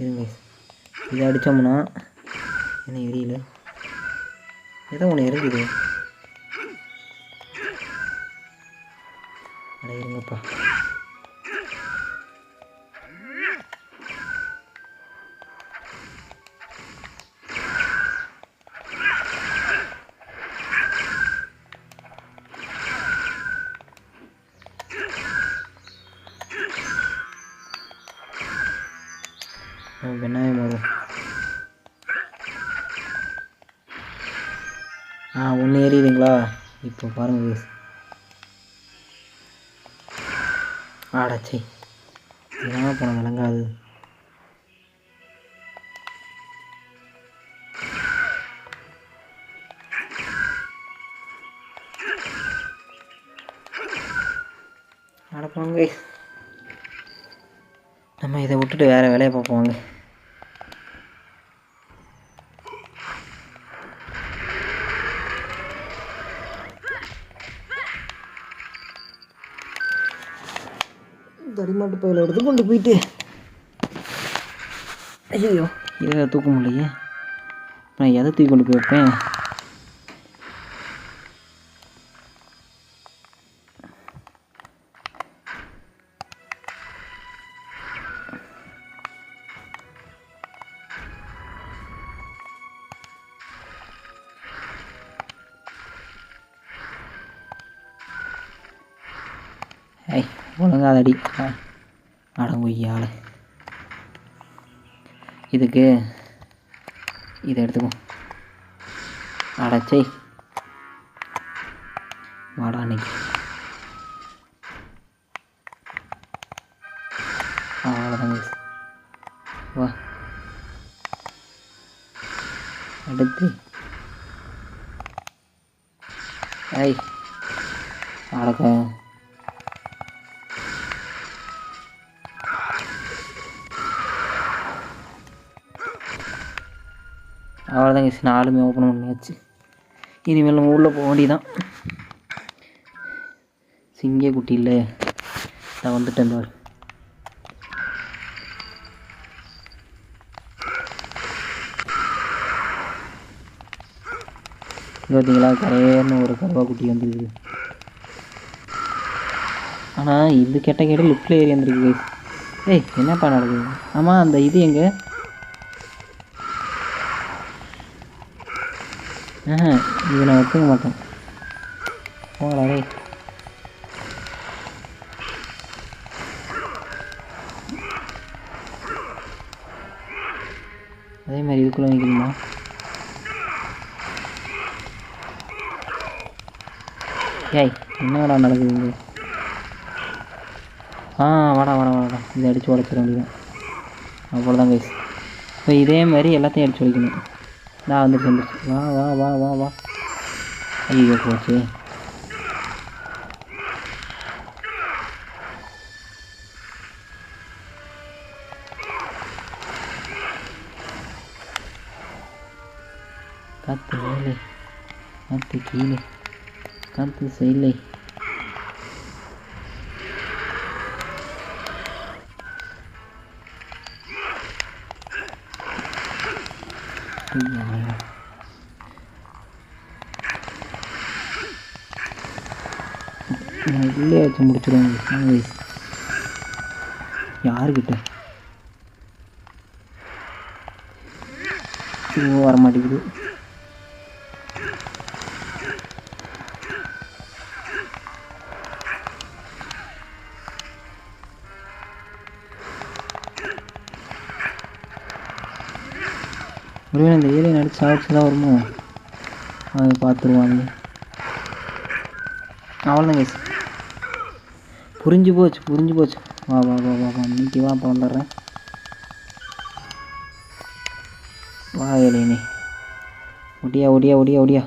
இருங்க, இதை அடித்தோம்னா என்ன எரியல, ஏதோ ஒன்று எரிஞ்சுது. அட இருங்கப்பா. வெண்ணாயம் வரும். ஒன்று ஏறிடுங்களா? இப்போ பாருங்க. ஆடாச்சி இதெல்லாம் போன விளங்காது. அடப்பாங்க, நம்ம இதை விட்டுட்டு வேறு வேலையை பார்ப்போங்க. தடிமாட்டு பையில் எடுத்து கொண்டு போயிட்டு, ஐயோ இதை தூக்க முடியலையே. நான் எதை தூக்கி கொண்டு போய் வைப்பேன்? ஐய் ஒழுங்காக அடி அடங்கொய்யால. இதுக்கு இதை எடுத்துக்குவோம். அடச்சை வாடா அன்னைக்கு. அவ்வளோதாங்க. வா அடுத்து ஐய் அடக்க அவ்வளோதாங்க. 4 ஓப்பன் பண்ணியாச்சு. இனிமேல் நம்ம உள்ளே போக வேண்டியதான். சிங்க குட்டி இல்லை, நான் வந்துட்டேன் பாரு. பார்த்தீங்களா, கரையேன்னு ஒரு கருவா குட்டி வந்துருக்கு. ஆனால் இது கெட்ட கேட்டு லிஃப்டில் ஏறி வந்துருக்கு. ஏய் என்னப்பா நடக்குது? ஆமாம் அந்த இது எங்கே? இது நான் ஒத்துக்க மாட்டேன். போங்களா டேய். அதே மாதிரி இதுக்குள்ளே நிற்கணுமா? ஏய் என்னடா நடக்குதுங்க? வாடா வாடா வாடா, இதை அடித்து உடச்சிட வேண்டியதான். அவ்வளோதான் கைஸ். இப்போ இதே மாதிரி எல்லாத்தையும் அடித்து உடைக்கணும். நான் வந்துட்டு வந்துடுச்சு. வா வா வா வா வா. ஐயோ போச்சு. காற்று மேலே, காற்று கீழே, காற்று செயலை. உள்ளே வச்சு முடிச்சிடுவாங்க. யாருக்கிட்ட வர மாட்டேங்குது. ஒருவேளை இந்த ஏரியா நடிச்சு சாப்பிட்டு தான் வருமோ, அதை பார்த்துருவாங்க. அவ்வளோதான் கேஸ். புரிஞ்சு போச்சு. வா வா வா வா வா, இன்னைக்கு வா, அப்போ வந்துடுறேன். வா ஏலினே, ஒடியா ஒடியா ஒடியா ஒடியா.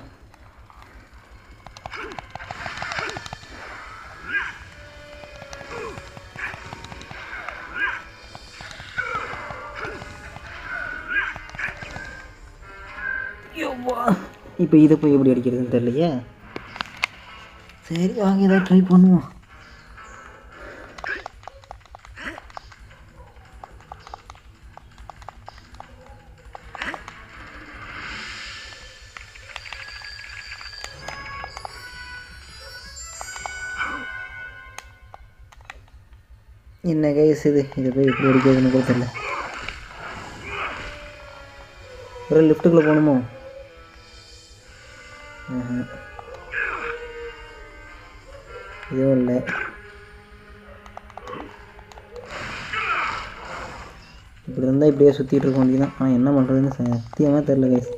இப்போ இதை போய் எப்படி அடிக்கிறதுன்னு தெரியலையே. சரி வாங்க ஏதாவது ட்ரை பண்ணுவோம். என்ன கைஸ் இது, இதை போய் எப்படி அடிக்கிறதுன்னு கூட தெரியல. ஒரு லிஃப்ட்டுக்குள்ளே போகணுமோ? இதுவும் இல்லை. இப்படி இருந்தால் இப்படியே சுற்றிட்டு இருக்க வேண்டியதான். ஆனால் என்ன பண்ணுறதுன்னு சத்தியமாக தெரில கைஸ்.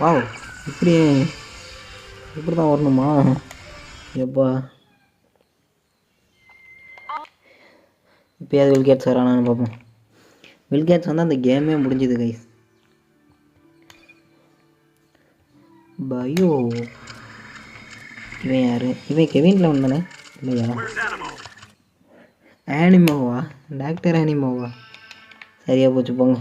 வாவ், இப்படி தான் வரணுமா? எப்பா இப்போயாவது வில்கேட்ஸ் வரானான்னு பார்ப்போம். வில்கேட்ஸ் வந்தால் அந்த கேமே முடிஞ்சுது கைஸ். பயோ இவன் யார்? இவன் கெவின்ல வந்தானே இல்லையா? ஆனிமோவா? டாக்டர் ஆனிமோவா? சரியாக போச்சு போங்க.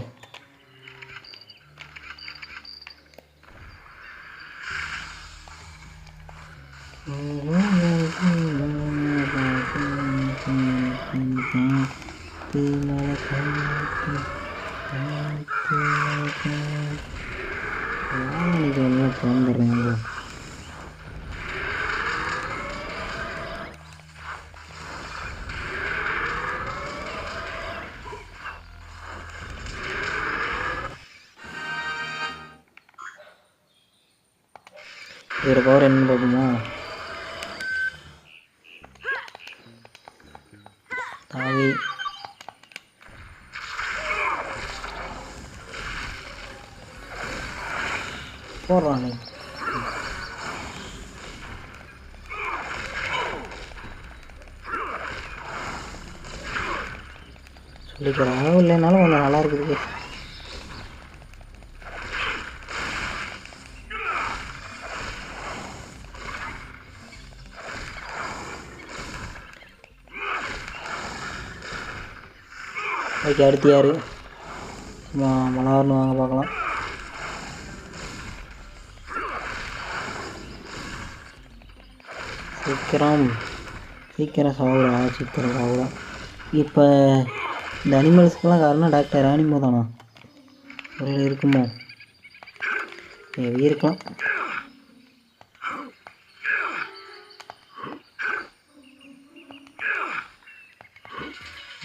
இதில் பவர் என்னன்னு பார்ப்போமா? தாவி போடுறானே. சொல்லிக்கிற அளவு இல்லைனாலும் கொஞ்சம் நல்லா இருக்குது. ஓகே, அடுத்து யார்? மலர்னு வாங்க பார்க்கலாம். சீக்கிரம் சாகுடா. இப்போ இந்த அனிமல்ஸ்க்கெல்லாம் காரணம் டாக்டர் ஆனிமோ தானா? ஒரு இருக்குமோ? இருக்கலாம்.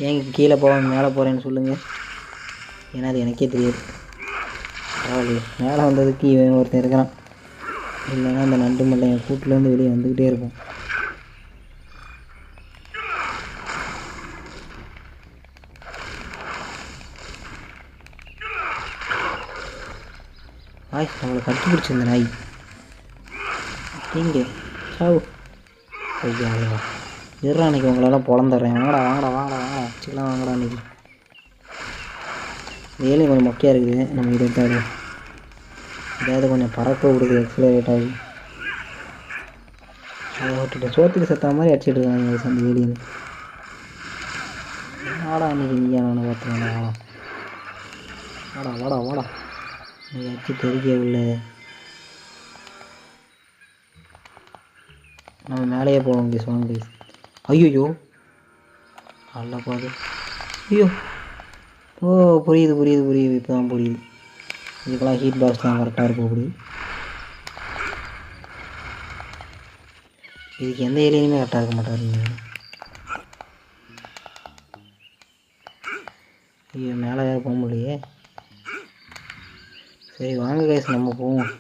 ஏங்க கீழே போவாங்க மேலே போகிறேன்னு சொல்லுங்கள். ஏன்னா அது எனக்கே தெரியாது. பரவாயில்லையே, மேலே வந்ததுக்கு இவன் ஒருத்தன் இருக்கிறான். இல்லைன்னா அந்த நண்டு மல்லை என் கூட்டிலேருந்து வெளியே வந்துக்கிட்டே இருக்கும். நம்மளை கட்டி பிடிச்சிருந்த நாய் இங்கே சாவு. ஐயா இருறா, அன்றைக்கி உங்களெல்லாம் பொழந்துடுறேன். வாங்கடா வச்சுக்கலாம். வாங்கடா, அன்றைக்கி வேலையும் கொஞ்சம் மொக்கையாக இருக்குது. நம்ம இதை எடுத்தாலும் ஏதாவது கொஞ்சம் பறக்க விடுது, எக்ஸலரேட் ஆகி. அதை விட்டுட்டு சோத்துக்கு செத்த மாதிரி அடிச்சிட்டு இருக்காங்க அந்த வேலியை. வாடா அன்றைக்கி இங்கே நான் பார்த்துருவேன். வாடா நீ வச்சு தெரிக்க உள்ள. நம்ம மேலேயே போவோம் ப்ளீஸ். வாங்க ப்ளீஸ். ஐயோ நல்லா போகுது. ஐயோ புரியுது. இப்போ தான் புரியுது. இதுக்கெல்லாம் ஹீட் பாக்ஸ் தான் கரெக்டாக இருக்கும். அப்படி இதுக்கு எந்த ஏரியாலுமே கரெக்டாக இருக்க மாட்டாருங்க. ஐயோ மேலே வேறு போக முடியலையே. சரி வாங்க கைஸ், நம்ம போவோம்.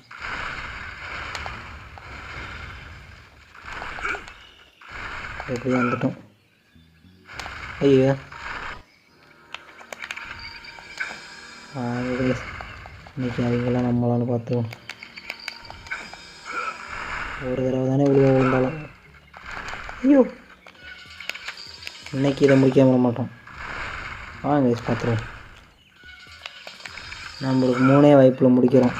எப்படி வந்துட்டோம். ஐயோ இன்னைக்கு அவங்களாம் நம்மளால பார்த்துவோம். ஒரு தடவை தானே விழுந்தாலும். ஐயோ இன்னைக்கு இதை முடிக்காம விட மாட்டோம். வாங்க கைஸ் பார்த்துருவோம். நம்மளுக்கு 3 வாய்ப்பில் முடிக்கிறோம்.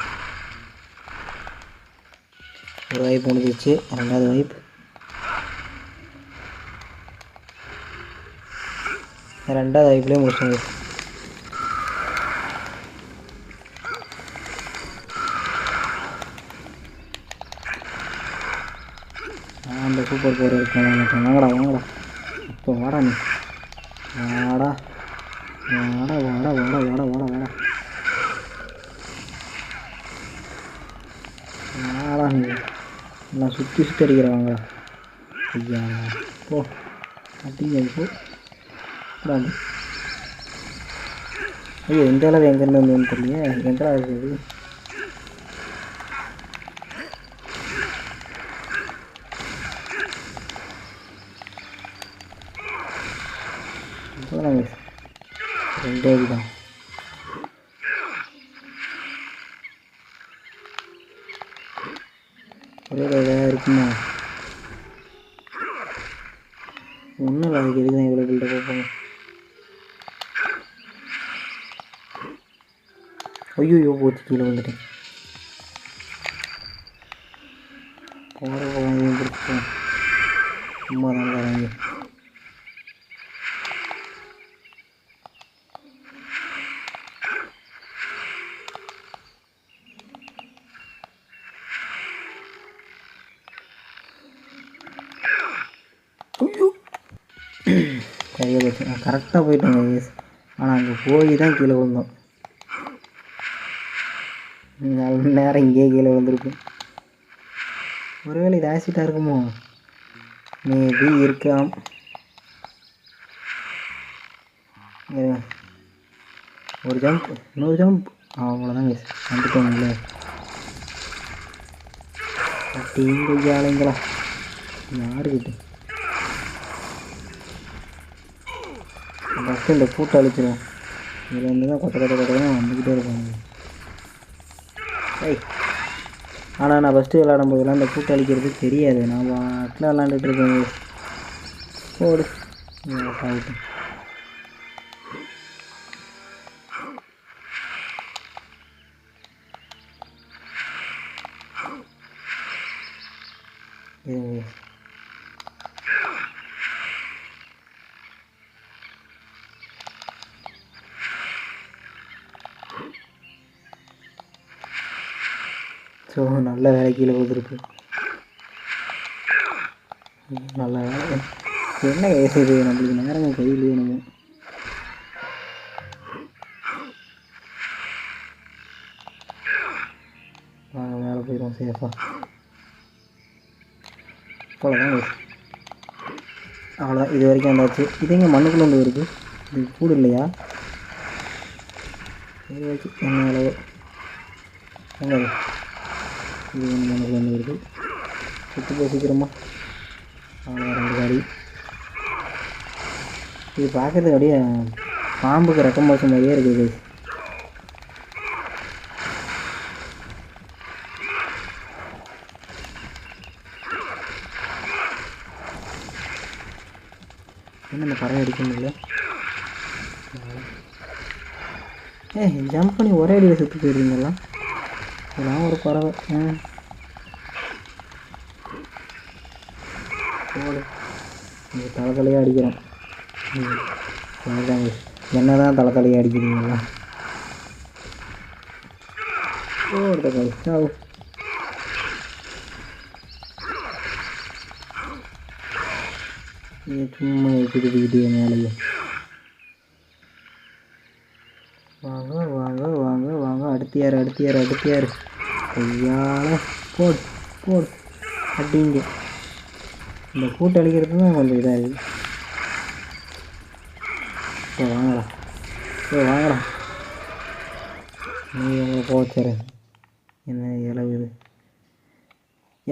ஒரு வாய்ப்பு முடிஞ்சிச்சு. 2வது வாய்ப்பு. 2வது வாய்ப்புலேயே முடிச்சோம். அந்த சூப்பர் பவர் இருக்காங்க. வாங்கடா இப்போ வாடா நீ. வாடா நீ எல்லாம் சுற்றி அடிக்கிறவாங்க. ஐயா போ அப்படிங்க போ. ஐயோ இந்த அளவு எங்கேருந்து வந்தோன்னு தெரியல. எங்கடா இருக்குது? ரெண்டே தான். ஒரே ஏதாவது இருக்குமா? ஒன்றும் இல்லை. அதுக்கு எதுக்கு தான் இவ்வளோ பில்டப் பார்ப்பாங்க. ஐயோ போச்சு, கீழே வந்துட்டேன். போகிறவங்க பிடிச்சிட்டேன். சும்மா தான் வாங்கி சரியாக போச்சு. நான் கரெக்டாக போயிட்டேங்க. ஆனால் அங்கே போய் தான் கீழே விழுந்தோம். 4 மணி நேரம் இங்கேயே கீழே விழுந்துருக்கும். ஒருவேளை இது ஆசிட்டாக இருக்குமோ? மேபி இருக்கலாம். ஒரு ஜம்ப், இன்னொரு ஜம்ப், அவ்வளோதாங்க வந்துட்டோம். டீம் கொய்யாளைங்களா யாருக்கிட்ட ஃபஸ்ட்டு இந்த பூட்டை அழிச்சிடும். இதில் இருந்து தான் கொட்ட கொட்ட கொட்டதான் வந்துக்கிட்டே இருப்பாங்க. ஏய் ஆனால் நான் ஃபஸ்ட்டு விளாடும் போதெல்லாம் இந்த பூட்டை அழிக்கிறது தெரியாது. நான் வாட்டில் விளாண்டுட்டு இருக்கேன். போடு ஆகிட்டு ஸோ நல்ல வேலை கீழே விழுந்துருக்கு. நல்ல வேலை. என்ன கேசுது நம்மளுக்கு நேரம் கையிலேயே நம்ம மேலே போயிடும் சேஃபாக. அவ்வளோதான் கேஸ். அவ்வளோதான் இது வரைக்கும் வந்தாச்சு. இது எங்கே மண்ணுக்குள்ளே வந்து வருது? இது கூடு இல்லையா? சரி வச்சு என்ன அளவு எங்கே இது மண்ணுக்குள்ளே வந்து வருது. சுற்றி போய் சீக்கிரமா. அவ்வளோ 2 காடி. இது பார்க்குறதுக்கு அப்படியே பாம்புக்கு ரெக்கம் பாச மாதிரியே இருக்குது. என்ன இந்த பறவை அடிக்க முடியல? ஜம்ப் பண்ணி ஒரே அடியில் சுற்றி போயிருந்தீங்களா? இதெல்லாம் ஒரு பறவை. போடு இங்கே தலையாக அடிக்கிறோம். என்ன தான் தலையாக அடிக்கிறீங்களா? ஓடுத கழிச்சாவு. சும்மா எடுத்துக்கிட்டே மேலேயே. வாங்க வாங்க வாங்க வாங்க. அடுத்து யார்? ஐயால போடு போடு அப்படிங்க. இந்த கூட்டு அடிக்கிறது தான் கொஞ்சம் இதாக இருக்குது. வாங்கடா நீ எங்களை போச்சரு. என்ன இலவுது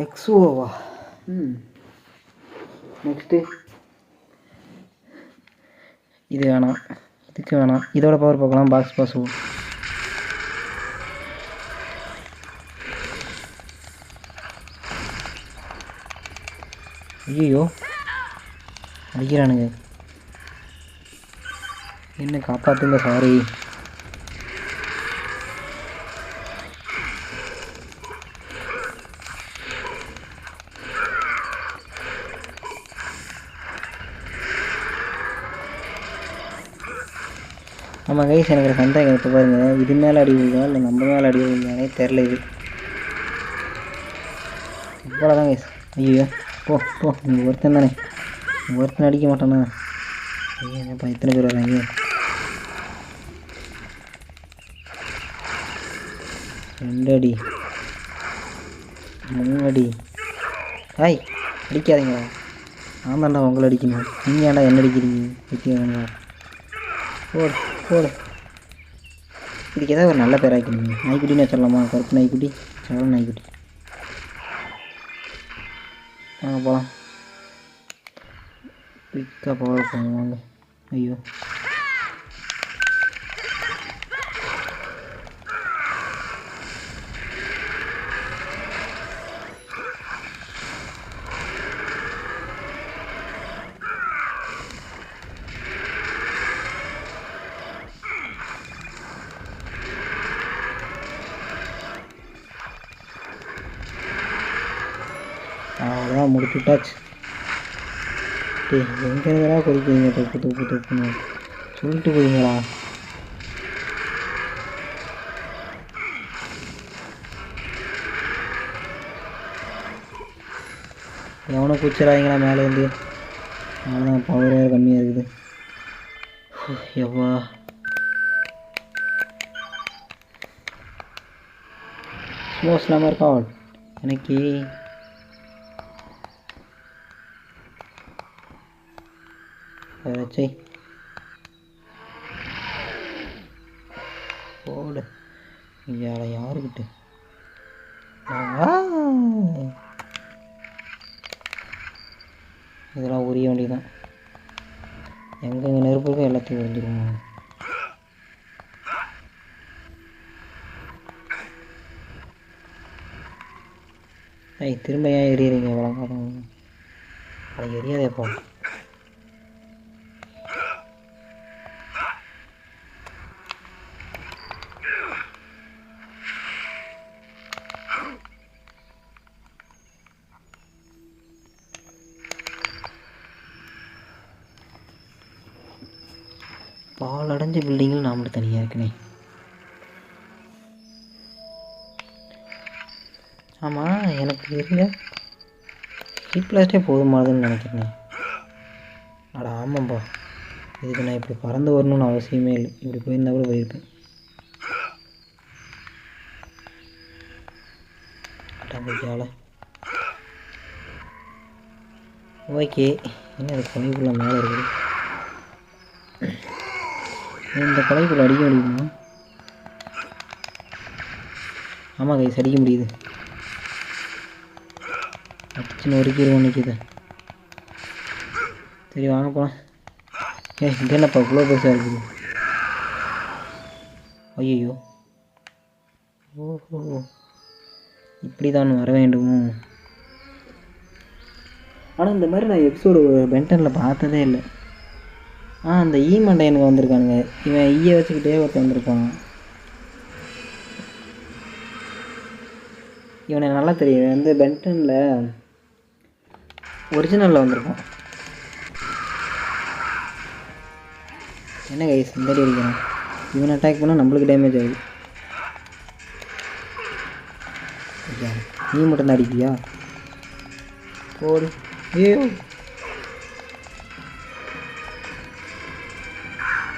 எக்ஸோவா? நெக்ஸ்ட்டு இது வேணாம், இதுக்கு வேணாம். இதோட பவர் பார்க்கலாம். பாக்ஸ் பாசு. ஐயோ அடிக்கிறானுங்க. என்ன காப்பாற்றுங்க. சாரி. ஆமாம் கைஸ், எனக்கு சந்தேகம். இப்போ பாருங்கள், இது மேலே அடி விழுதா இல்லை நம்ம மேலே அடி விழுந்தானே தெரில. இது இவ்வளோதான் கைஸ். ஐயோ போ போ, நீங்கள் ஒருத்தன் தானே, ஒருத்தன் அடிக்க மாட்டானா? ஐயோப்பா எத்தனை பேர் வராங்க? 2 அடி 3 அடி. ஹாய் அடிக்காதீங்களா? நான் தாண்டா உங்களை அடிக்கணும். நீங்கள் ஏன்டா என்ன அடிக்கிறீங்க? அடிக்கிறீங்களா? போடு போடு. இதுக்கு ஏதாவது ஒரு நல்ல பேர் ஆக்கிடுங்க. நாய்க்குட்டின்னு வச்சிடலாமா? கருப்பு நாய்க்குட்டி, சவள நாய்க்குட்டி. வாங்க போகலாம். குயிக்காக பவர் பண்ணுவாங்க. ஐயோ அவ்வளோதான், முடிச்சுட்டாச்சு. எங்கே இருக்கிறா கொதிக்கிறீங்க? தொப்புன்னு சொல்லிட்டு போறீங்களா? எவனோ குச்சிடாதீங்களா மேலேருந்து? அவ்வளோதான், பவர் வேறு கம்மியாக இருக்குது. எவ்வா ஸ்லோஸ் இல்லாமல் இருக்கா எனக்கு. வச்சை போடு. யாருக்கிட்ட எங்கெங்கே நெருப்புக்கும் எல்லாத்தையும் உறிஞ்சிருவோம். திரும்ப ஏன் எரியுறீங்க விளங்காதவங்க? அது எரியாதே போ. பால் அடைஞ்ச பில்டிங்கில் நான் மட்டும் தனியாக இருக்கனே. ஆமாம், எனக்கு இருங்க ஹீட் பிளாஸ்டே போதுமானதுன்னு நினைக்கிறேன். அட ஆமாம்பா, இதுக்கு நான் இப்படி பறந்து வரணும்னு அவசியமே இல்லை. இப்படி போயிருந்தா கூட போயிருப்பேன். அட்டாம்பிக்கால ஓகே. என்ன அது கொலைக்குள்ளே மேலே இருக்குது? இந்த கொலைக்குள்ளே அடிக்க முடியுமா? ஆமாம் கைஸ், அடிக்க முடியுது. அடிச்சுன்னு ஒருக்கிடுவோம் நிற்கிது. சரி வாங்க போகலாம். இது என்னப்பா இவ்வளோ பெருசாக இருக்குது? ஐயோ, ஓஹோ, இப்படி தான் வர வேண்டுமோ? ஆனால் இந்த மாதிரி நான் எபிசோடு பென்டனில் பார்த்ததே இல்லை. அந்த மண்டை எனக்கு வந்திருக்கானுங்க. இவன் ஈயை வச்சுக்கிட்டே ஒருத்தர் வந்திருப்பான். இவனை நல்லா தெரியும். வந்து பென்டனில் ஒரிஜினலில் வந்திருப்பான். என்ன கைஸ் இந்த அடி அடிக்கிறான்? இவனை அட்டாக் பண்ணால் நம்மளுக்கு டேமேஜ் ஆகுது. நீ மட்டும் தான் அடிப்பியா? போடு. ஐயோ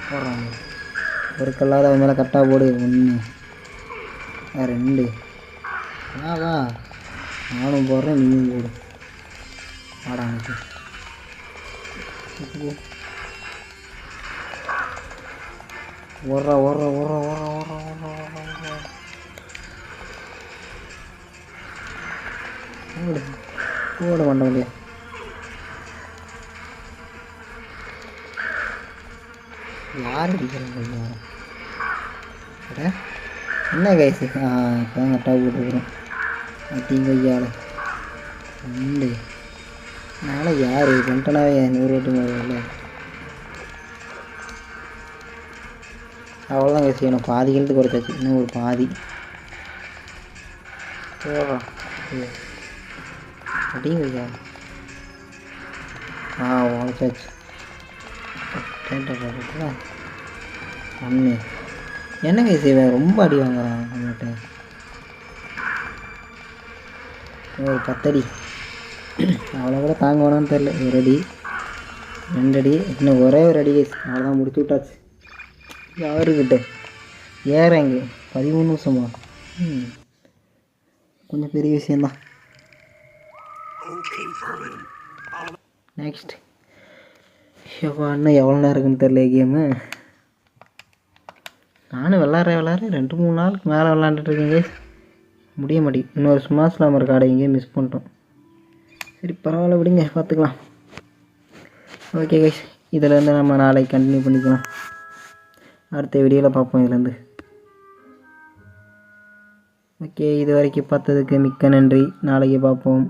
போடுறாங்க. ஒரு கல்லாத அவன் மேலே கரெக்டாக போடு. 1 2 வா நானும் போடுறேன், நீயும் போடு. ஆடாங்க ஓடுறா ஓடுறா ஓடுறா ஓடுறா ஓடுறா ஓடுறா ஓடு ஓட மாட்ட முடியா? யார் அடிக்கிறாங்க? என்ன கைஸு? இப்போ தான் கரெக்டாக போட்டுருக்குறோம். அப்படிங்க ஐயாவில் 2 நாளை யார் பென்டனாவே 100 ஓட்டு மேலே. அவ்வளோதான் கைஸ், எனக்கு பாதி ஹெல்த்து குறைச்சாச்சு. இன்னும் ஒரு பாதி போடுறான். அப்படிங்க ஐயா. உழைச்சாச்சு. 1 என்ன கைஸ் இவன் ரொம்ப அடி வாங்குறான் நம்மகிட்ட. ஒரு 10 அடி அவ்வளோ கூட தாங்க வேணான்னு தெரில. 1 அடி 2 அடி, இன்னும் ஒரே ஒரு அடி கைஸ். அவ்வளோதான், முடிச்சு விட்டாச்சு. யாருக்கிட்ட ஏறங்க 13 நிமிஷமா? கொஞ்சம் பெரிய விஷயந்தான். நெக்ஸ்ட் எப்போ இன்னும் எவ்வளோ நேரம் இருக்குன்னு தெரில கேமு. நானும் விளாட்றேன் 2-3 நாளுக்கு மேலே விளாண்டுட்ருக்கேன் கைஸ். முடிய மாட்டேங்குது. இன்னொரு சும்மா ஸ்லாமர் கார்டை எங்கேயும் மிஸ் பண்ணிட்டோம். சரி பரவாயில்ல, விடுங்க, பார்த்துக்கலாம். ஓகே கைஸ், இதிலேருந்து நம்ம நாளைக்கு கண்டினியூ பண்ணிக்கலாம். அடுத்த வீடியோவில் பார்ப்போம் இதுலேருந்து. ஓகே, இது வரைக்கும் பார்த்ததுக்கு மிக்க நன்றி. நாளைக்கு பார்ப்போம்.